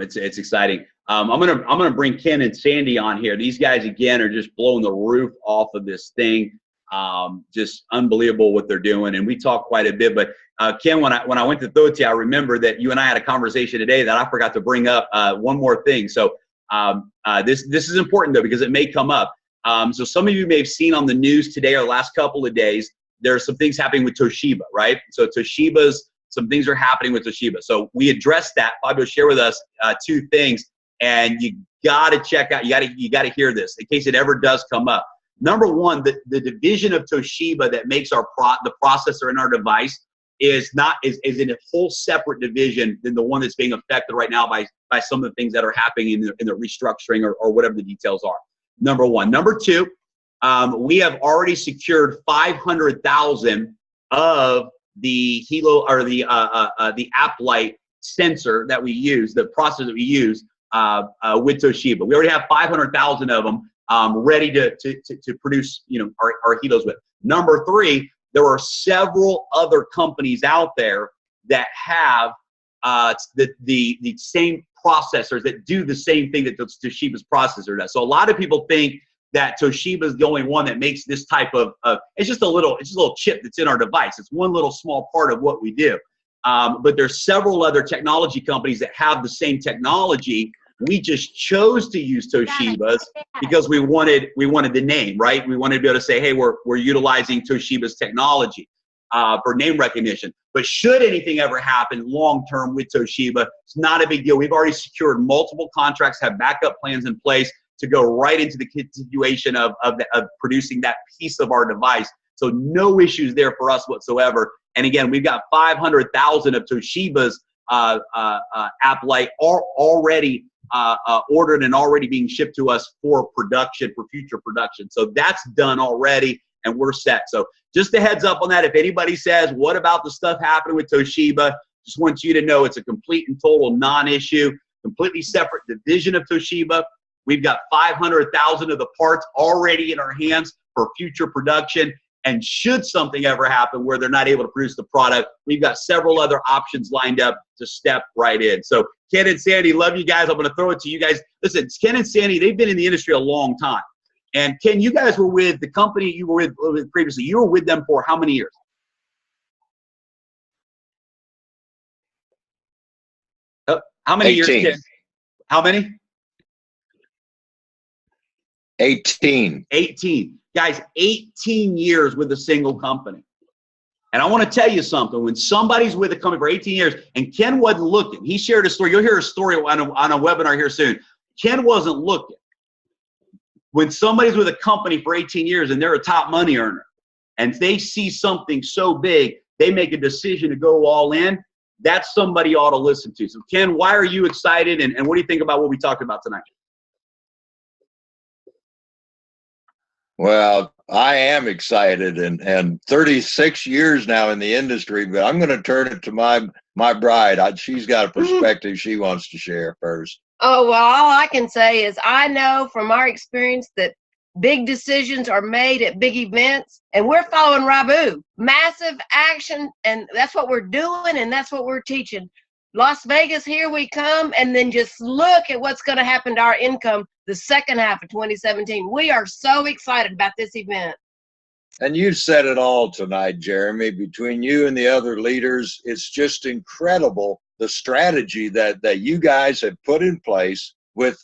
it's exciting. I'm gonna bring Ken and Sandy on here. These guys again are just blowing the roof off of this thing. Just unbelievable what they're doing, and we talk quite a bit. But Ken, when I went to throw it to you, I remember that you and I had a conversation today that I forgot to bring up. One more thing. So this is important though because it may come up. So some of you may have seen on the news today or the last couple of days. There are some things happening with Toshiba, right? So some things are happening with Toshiba. So we addressed that. Fabio shared with us 2 things, and you got to check out. You got to hear this in case it ever does come up. Number one, the division of Toshiba that makes the processor in our device is in a whole separate division than the one that's being affected right now by some of the things that are happening in the restructuring or whatever the details are. Number one. Number two, we have already secured 500,000 of the Hilo or the AppLite sensor that we use, the processor that we use with Toshiba. We already have 500,000 of them ready to produce our Hilos with. Number three, there are several other companies out there that have the same processors that do the same thing that Toshiba's processor does. So a lot of people think that Toshiba is the only one that makes this type of it's just a little chip that's in our device. It's one little small part of what we do. But there's several other technology companies that have the same technology. We just chose to use Toshiba's because we wanted the name, right? We wanted to be able to say, hey, we're utilizing Toshiba's technology for name recognition. But should anything ever happen long term with Toshiba, it's not a big deal. We've already secured multiple contracts, have backup plans in place to go right into the continuation of producing that piece of our device. So no issues there for us whatsoever. And again, we've got 500,000 of Toshiba's App-Lite already ordered and already being shipped to us for production, for future production. So that's done already, and we're set. So just a heads up on that. If anybody says, what about the stuff happening with Toshiba? Just want you to know it's a complete and total non-issue, completely separate division of Toshiba. We've got 500,000 of the parts already in our hands for future production. And should something ever happen where they're not able to produce the product, we've got several other options lined up to step right in. So Ken and Sandy, love you guys. I'm going to throw it to you guys. Listen, Ken and Sandy, they've been in the industry a long time. And Ken, you guys were with the company you were with previously. You were with them for how many years? How many
18.
years, Ken? How many?
18.
18. Guys, 18 years with a single company. And I want to tell you something. When somebody's with a company for 18 years, and Ken wasn't looking, he shared a story. You'll hear a story on a webinar here soon. Ken wasn't looking. When somebody's with a company for 18 years and they're a top money earner, and they see something so big, they make a decision to go all in, that's somebody you ought to listen to. So Ken, why are you excited, and what do you think about what we talked about tonight?
Well, I am excited, and 36 years now in the industry, but I'm going to turn it to my bride. She's got a perspective she wants to share first.
Oh, well, all I can say is I know from our experience that big decisions are made at big events, and we're following Rabu. Massive action, and that's what we're doing, and that's what we're teaching. Las Vegas, here we come, and then just look at what's going to happen to our income the second half of 2017. We are so excited about this event.
And you said it all tonight, Jeremy. Between you and the other leaders, it's just incredible the strategy that you guys have put in place with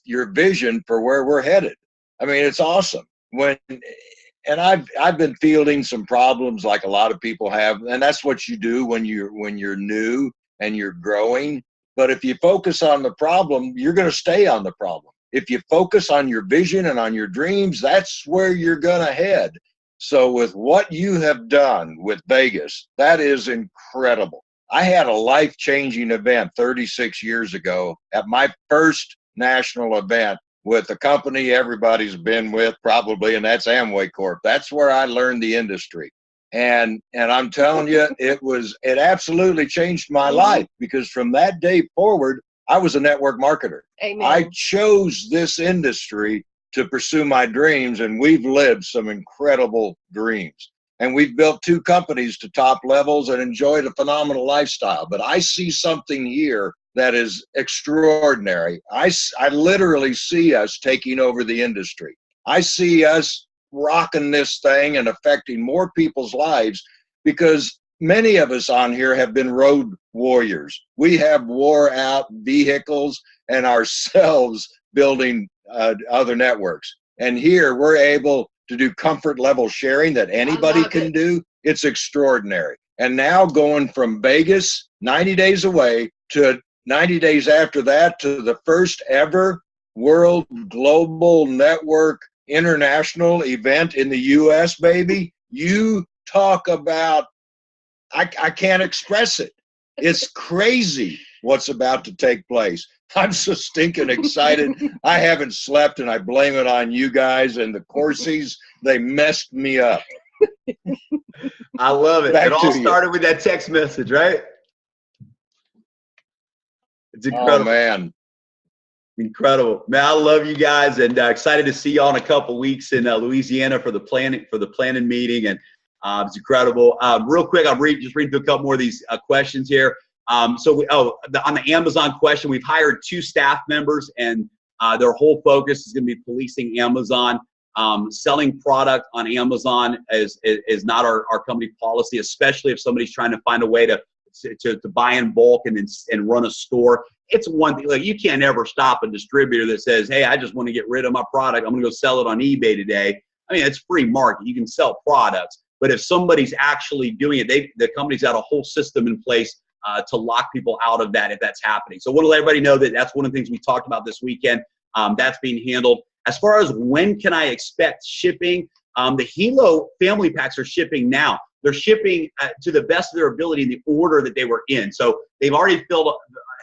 your vision for where we're headed. I mean, it's awesome. And I've been fielding some problems like a lot of people have, and that's what you do when you're new and you're growing. But if you focus on the problem, you're going to stay on the problem. If you focus on your vision and on your dreams, that's where you're going to head. So with what you have done with Vegas, that is incredible. I had a life-changing event 36 years ago at my first national event with a company everybody's been with probably, and that's Amway Corp. That's where I learned the industry. And I'm telling you, it absolutely changed my life, because from that day forward, I was a network marketer.
Amen.
I chose this industry to pursue my dreams, and we've lived some incredible dreams. And we've built 2 companies to top levels and enjoyed a phenomenal lifestyle. But I see something here that is extraordinary. I literally see us taking over the industry. I see us rocking this thing and affecting more people's lives, because many of us on here have been road warriors. We have wore out vehicles and ourselves building other networks. And here we're able to do comfort level sharing that anybody can do. It's extraordinary. And now going from Vegas, 90 days away, to 90 days after that, to the first ever World Global Network International event in the U.S., baby. You talk about, I can't express it. It's crazy what's about to take place. I'm so stinking excited. I haven't slept, and I blame it on you guys and the Corsies. They messed me up.
I love it.
Back
It all
to you.
started with that text message, right? It's incredible.
Oh, man.
Incredible, man. I love you guys, and excited to see y'all in a couple weeks in Louisiana for the planning meeting. And It's incredible. Real quick, I'll just read through a couple more of these questions here. On the Amazon question, we've hired 2 staff members, and their whole focus is going to be policing Amazon. Selling product on Amazon is not our company policy, especially if somebody's trying to find a way to buy in bulk and run a store. It's one thing, like, you can't ever stop a distributor that says, hey, I just want to get rid of my product, I'm going to go sell it on eBay today. I mean, it's free market. You can sell products. But if somebody's actually doing it, the company's got a whole system in place to lock people out of that if that's happening. So I want to let everybody know that that's one of the things we talked about this weekend. That's being handled. As far as when can I expect shipping, the Hilo family packs are shipping now. They're shipping to the best of their ability in the order that they were in. So they've already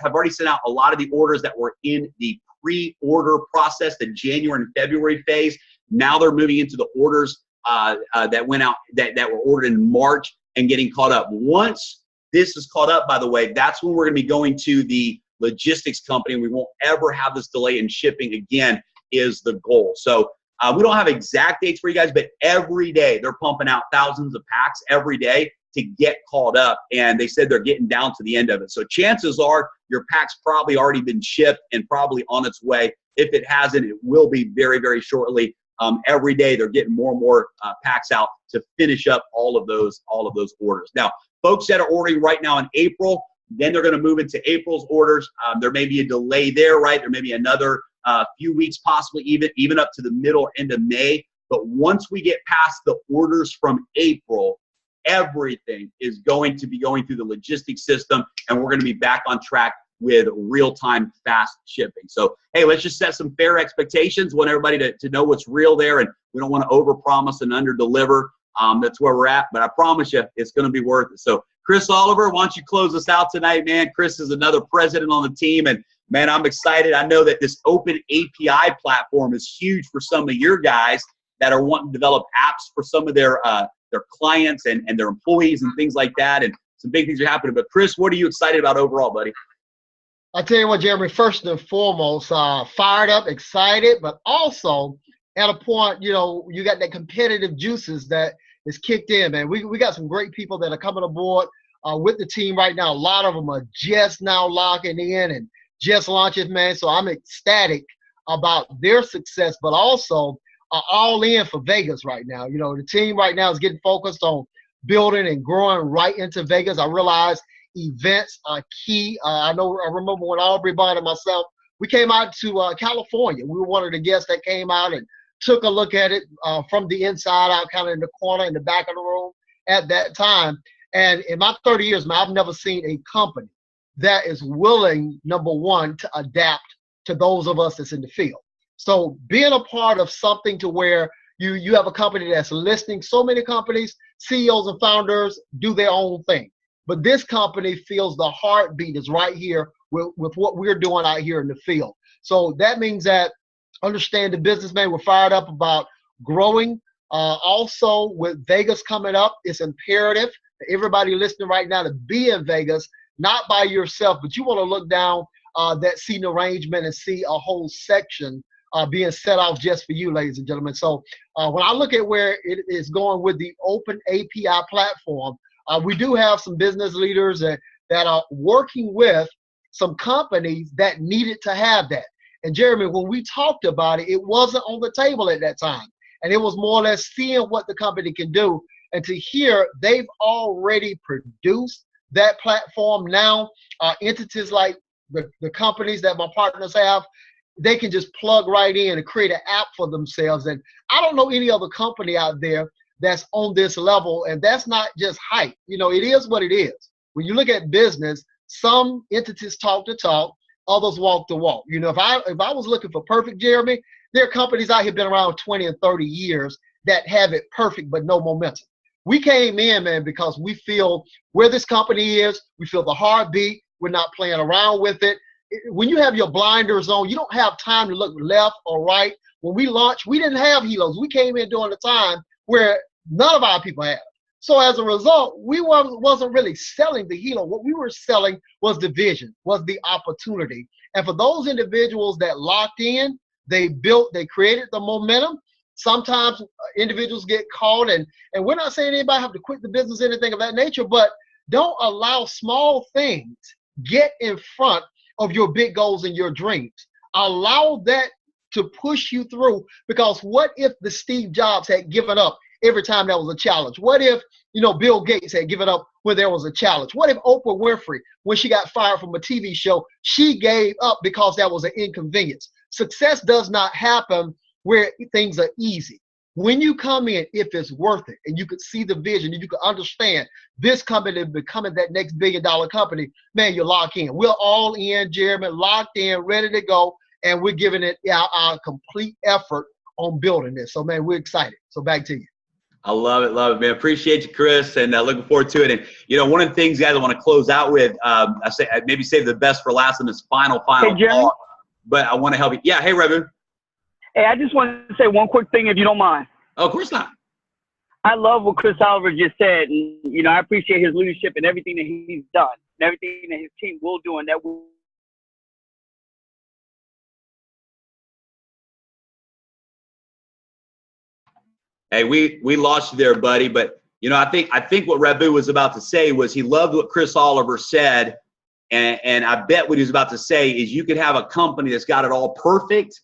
have already sent out a lot of the orders that were in the pre-order process, the January and February phase. Now they're moving into the orders that went out that were ordered in March and getting caught up. Once this is caught up, by the way, that's when we're going to be going to the logistics company. We won't ever have this delay in shipping again, is the goal. So we don't have exact dates for you guys, but every day they're pumping out thousands of packs every day to get caught up, and they said they're getting down to the end of it. So chances are your pack's probably already been shipped and probably on its way. If it hasn't, it will be very, very shortly. Every day they're getting more and more packs out to finish up all of those orders. Now, folks that are ordering right now in April, then they're going to move into April's orders. There may be a delay there, right? There may be another few weeks, possibly even up to the middle, end of May. But once we get past the orders from April, everything is going to be going through the logistics system, and we're going to be back on track with real-time fast shipping. So, hey, let's just set some fair expectations. Want everybody to know what's real there, and we don't want to overpromise and underdeliver. That's where we're at, but I promise you it's going to be worth it. So, Chris Oliver, why don't you close us out tonight, man? Chris is another president on the team, and man, I'm excited. I know that this open API platform is huge for some of your guys that are wanting to develop apps for some of their clients and their employees and things like that. And some big things are happening. But Chris, what are you excited about overall, buddy?
I tell you what, Jeremy, first and foremost, fired up, excited, but also at a point, you know, you got that competitive juices that is kicked in, man. We got some great people that are coming aboard with the team right now. A lot of them are just now locking in and just launching, man. So I'm ecstatic about their success, but also all in for Vegas right now. You know, the team right now is getting focused on building and growing right into Vegas. I realize events are key. I remember when Aubrey Bond and myself, we came out to California. We were one of the guests that came out and took a look at it from the inside out, kind of in the corner in the back of the room at that time. And in my 30 years, man, I've never seen a company that is willing, number one, to adapt to those of us that's in the field. So being a part of something to where you have a company that's listening. So many companies, CEOs and founders do their own thing. But this company feels the heartbeat is right here with what we're doing out here in the field. So that means that understand the businessman, we're fired up about growing. Also with Vegas coming up, it's imperative for everybody listening right now to be in Vegas, not by yourself, but you want to look down that seating arrangement and see a whole section being set off just for you, ladies and gentlemen. So when I look at where it is going with the open API platform, we do have some business leaders that are working with some companies that needed to have that. And Jeremy, when we talked about it, it wasn't on the table at that time. And it was more or less seeing what the company can do. And to hear they've already produced that platform now, entities like the companies that my partners have, they can just plug right in and create an app for themselves. And I don't know any other company out there that's on this level, and that's not just hype. You know, it is what it is. When you look at business, some entities talk the talk, others walk the walk. You know, if I was looking for perfect, Jeremy, there are companies out here been around 20 and 30 years that have it perfect but no momentum. We came in, man, because we feel where this company is, we feel the heartbeat, we're not playing around with it. When you have your blinders on, you don't have time to look left or right. When we launched, we didn't have Hilos. We came in during the time where none of our people had. So as a result, we wasn't really selling the Hilo. What we were selling was the vision, was the opportunity. And for those individuals that locked in, they created the momentum. Sometimes individuals get caught, and we're not saying anybody have to quit the business, anything of that nature, but don't allow small things get in front of your big goals and your dreams. Allow that to push you through, because what if the Steve Jobs had given up every time there was a challenge? What if, Bill Gates had given up when there was a challenge? What if Oprah Winfrey, when she got fired from a TV show, she gave up because that was an inconvenience? Success does not happen where things are easy. When you come in, if it's worth it, and you could see the vision, and you could understand this company becoming that next $1 billion company, man, you lock in. We're all in, Jeremy, locked in, ready to go, and we're giving it our complete effort on building this. So, man, we're excited. So back to you.
I love it, man. Appreciate you, Chris, and looking forward to it. And one of the things, guys, I want to close out with, I maybe save the best for last in this final
Hey, Jeremy?
talk, but I want to help you. Yeah, hey, Reverend.
Hey, I just want to say one quick thing, if you don't mind.
Oh, of course not.
I love what Chris Oliver just said, and I appreciate his leadership and everything that he's done, and everything that his team will do, and that will.
Hey, we lost you there, buddy. But I think what Rabu was about to say was he loved what Chris Oliver said, and I bet what he was about to say is you could have a company that's got it all perfect.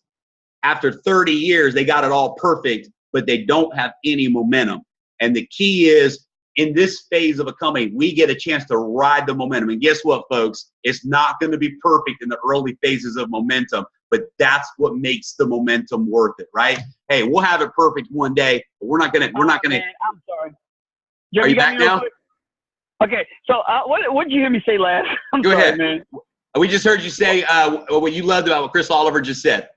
After 30 years, they got it all perfect, but they don't have any momentum. And the key is, in this phase of a company, we get a chance to ride the momentum. And guess what, folks? It's not going to be perfect in the early phases of momentum, but that's what makes the momentum worth it, right? Hey, we'll have it perfect one day, but we're not gonna.
Man, I'm sorry.
Are you back now?
Okay, so what did you hear me say last?
Go
sorry,
ahead,
man.
We just heard you say what you loved about what Chris Oliver just said.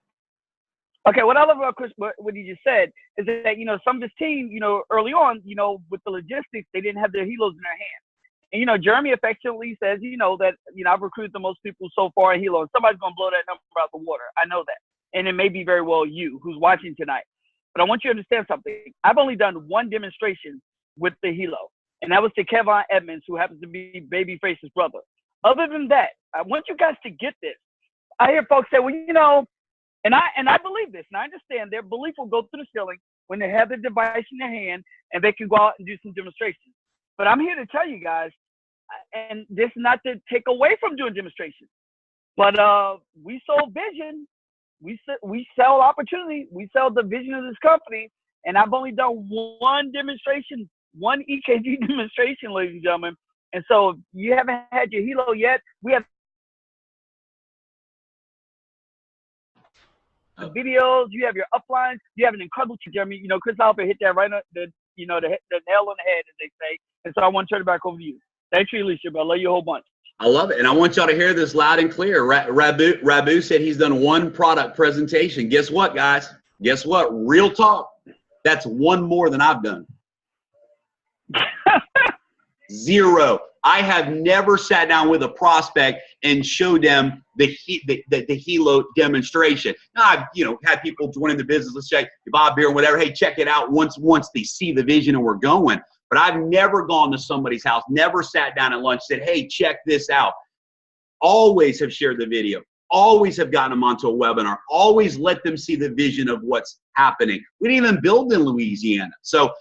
Okay, what I love about Chris, what he just said, is that, some of his team, early on, with the logistics, they didn't have their helos in their hand. And, Jeremy affectionately says, that, I've recruited the most people so far in helos. Somebody's going to blow that number out the water. I know that. And it may be very well you who's watching tonight. But I want you to understand something. I've only done one demonstration with the helo, and that was to Kevon Edmonds, who happens to be Babyface's brother. Other than that, I want you guys to get this. I hear folks say, well, and I believe this, and I understand their belief will go through the ceiling when they have the device in their hand and they can go out and do some demonstrations. But I'm here to tell you guys, and this is not to take away from doing demonstrations, but we sold vision, we sell opportunity, we sell the vision of this company, and I've only done one demonstration, one EKG demonstration, ladies and gentlemen. And so if you haven't had your helo yet, we have the videos, you have your uplines, you have an incredible team, Jeremy. Chris Oliver hit that right on the nail on the head, as they say. And so I want to turn it back over to you. Thanks for your leadership. I love you a whole bunch.
I love it. And I want y'all to hear this loud and clear. Rabu said he's done one product presentation. Guess what, guys? Guess what? Real talk. That's one more than I've done. 0. I have never sat down with a prospect and showed them the helo demonstration. Now, I've had people joining the business. Let's check Bob Beer or whatever. Hey, check it out once they see the vision and we're going. But I've never gone to somebody's house, never sat down at lunch, said, hey, check this out. Always have shared the video. Always have gotten them onto a webinar. Always let them see the vision of what's happening. We didn't even build in Louisiana. So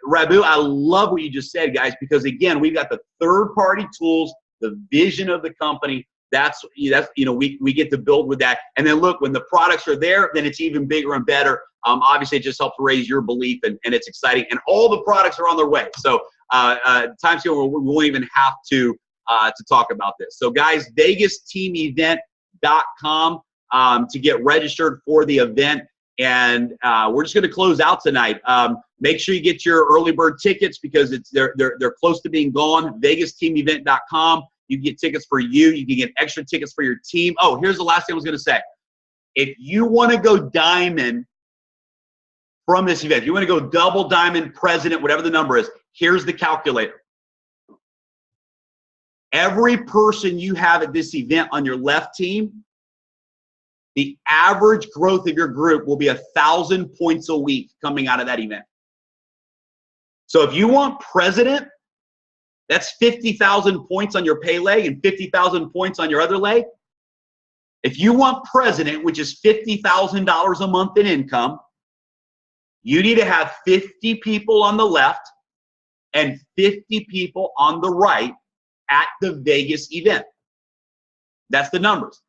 Rabu, I love what you just said, guys, because again, we've got the third-party tools, the vision of the company. That's we get to build with that. And then look, when the products are there, then it's even bigger and better. Obviously, it just helps raise your belief, and it's exciting. And all the products are on their way. So times here we won't even have to talk about this. So guys, VegasTeamEvent.com to get registered for the event. And we're just going to close out tonight. Make sure you get your early bird tickets because they're close to being gone. VegasTeamEvent.com. You can get tickets for you. You can get extra tickets for your team. Oh, here's the last thing I was going to say. If you want to go diamond from this event, if you want to go double diamond, president, whatever the number is, here's the calculator. Every person you have at this event on your left team, the average growth of your group will be 1,000 points a week coming out of that event. So if you want president, that's 50,000 points on your pay leg and 50,000 points on your other leg. If you want president, which is $50,000 a month in income, You need to have 50 people on the left and 50 people on the right at the Vegas event. That's the numbers.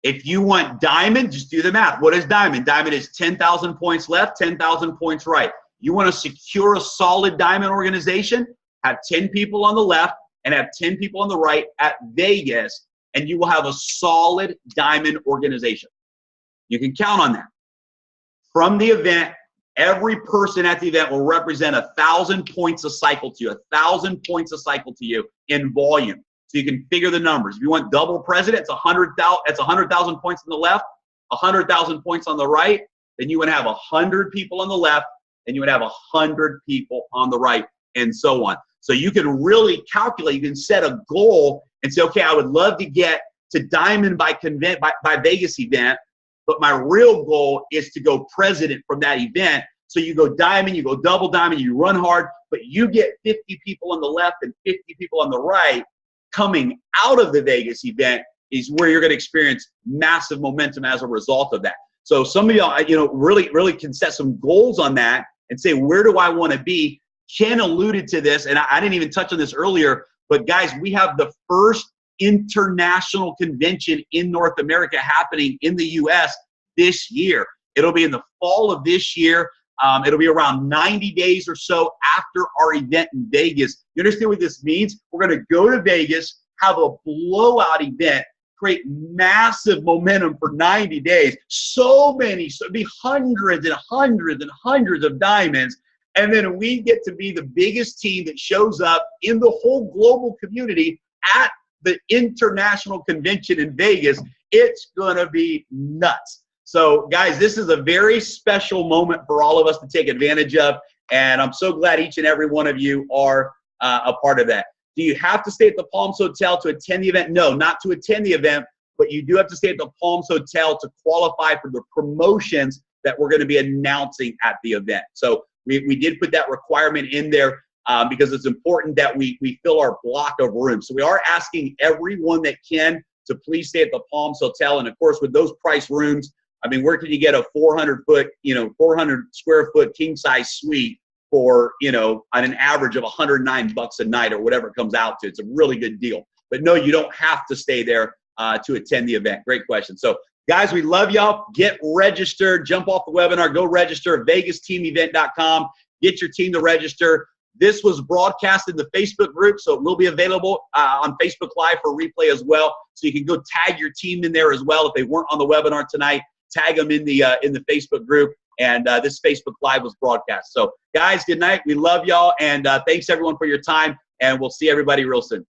If you want diamond, just do the math. What is diamond? Diamond is 10,000 points left, 10,000 points right. You want to secure a solid diamond organization, have 10 people on the left and have 10 people on the right at Vegas, and you will have a solid diamond organization. You can count on that. From the event, every person at the event will represent 1,000 points a cycle to you, 1,000 points a cycle to you in volume. So you can figure the numbers. If you want double president, it's 100,000 points on the left, 100,000 points on the right. Then you would have 100 people on the left, and you would have 100 people on the right, and so on. So you can really calculate. You can set a goal and say, okay, I would love to get to diamond by Vegas event, but my real goal is to go president from that event. So you go diamond, you go double diamond, you run hard, but you get 50 people on the left and 50 people on the right. Coming out of the Vegas event is where you're going to experience massive momentum as a result of that. So some of y'all, really can set some goals on that and say, where do I want to be? Ken alluded to this, and I didn't even touch on this earlier, but guys, we have the first international convention in North America happening in the U.S. this year. It'll be in the fall of this year. It'll be around 90 days or so after our event in Vegas. You understand what this means? We're going to go to Vegas, have a blowout event, create massive momentum for 90 days. So it'll be hundreds and hundreds and hundreds of diamonds. And then we get to be the biggest team that shows up in the whole global community at the international convention in Vegas. It's going to be nuts. So, guys, this is a very special moment for all of us to take advantage of, and I'm so glad each and every one of you are a part of that. Do you have to stay at the Palms Hotel to attend the event? No, not to attend the event, but you do have to stay at the Palms Hotel to qualify for the promotions that we're going to be announcing at the event. So we did put that requirement in there because it's important that we fill our block of rooms. So we are asking everyone that can to please stay at the Palms Hotel, and, of course, with those price rooms, I mean, where can you get a 400 square foot king size suite for, on an average of $109 a night or whatever it comes out to? It's a really good deal. But no, you don't have to stay there to attend the event. Great question. So, guys, we love y'all. Get registered. Jump off the webinar. Go register. VegasTeamEvent.com. Get your team to register. This was broadcast in the Facebook group, so it will be available on Facebook Live for replay as well. So you can go tag your team in there as well if they weren't on the webinar tonight. Tag them in the Facebook group, and this Facebook Live was broadcast. So, guys, good night. We love y'all, and thanks, everyone, for your time, and we'll see everybody real soon.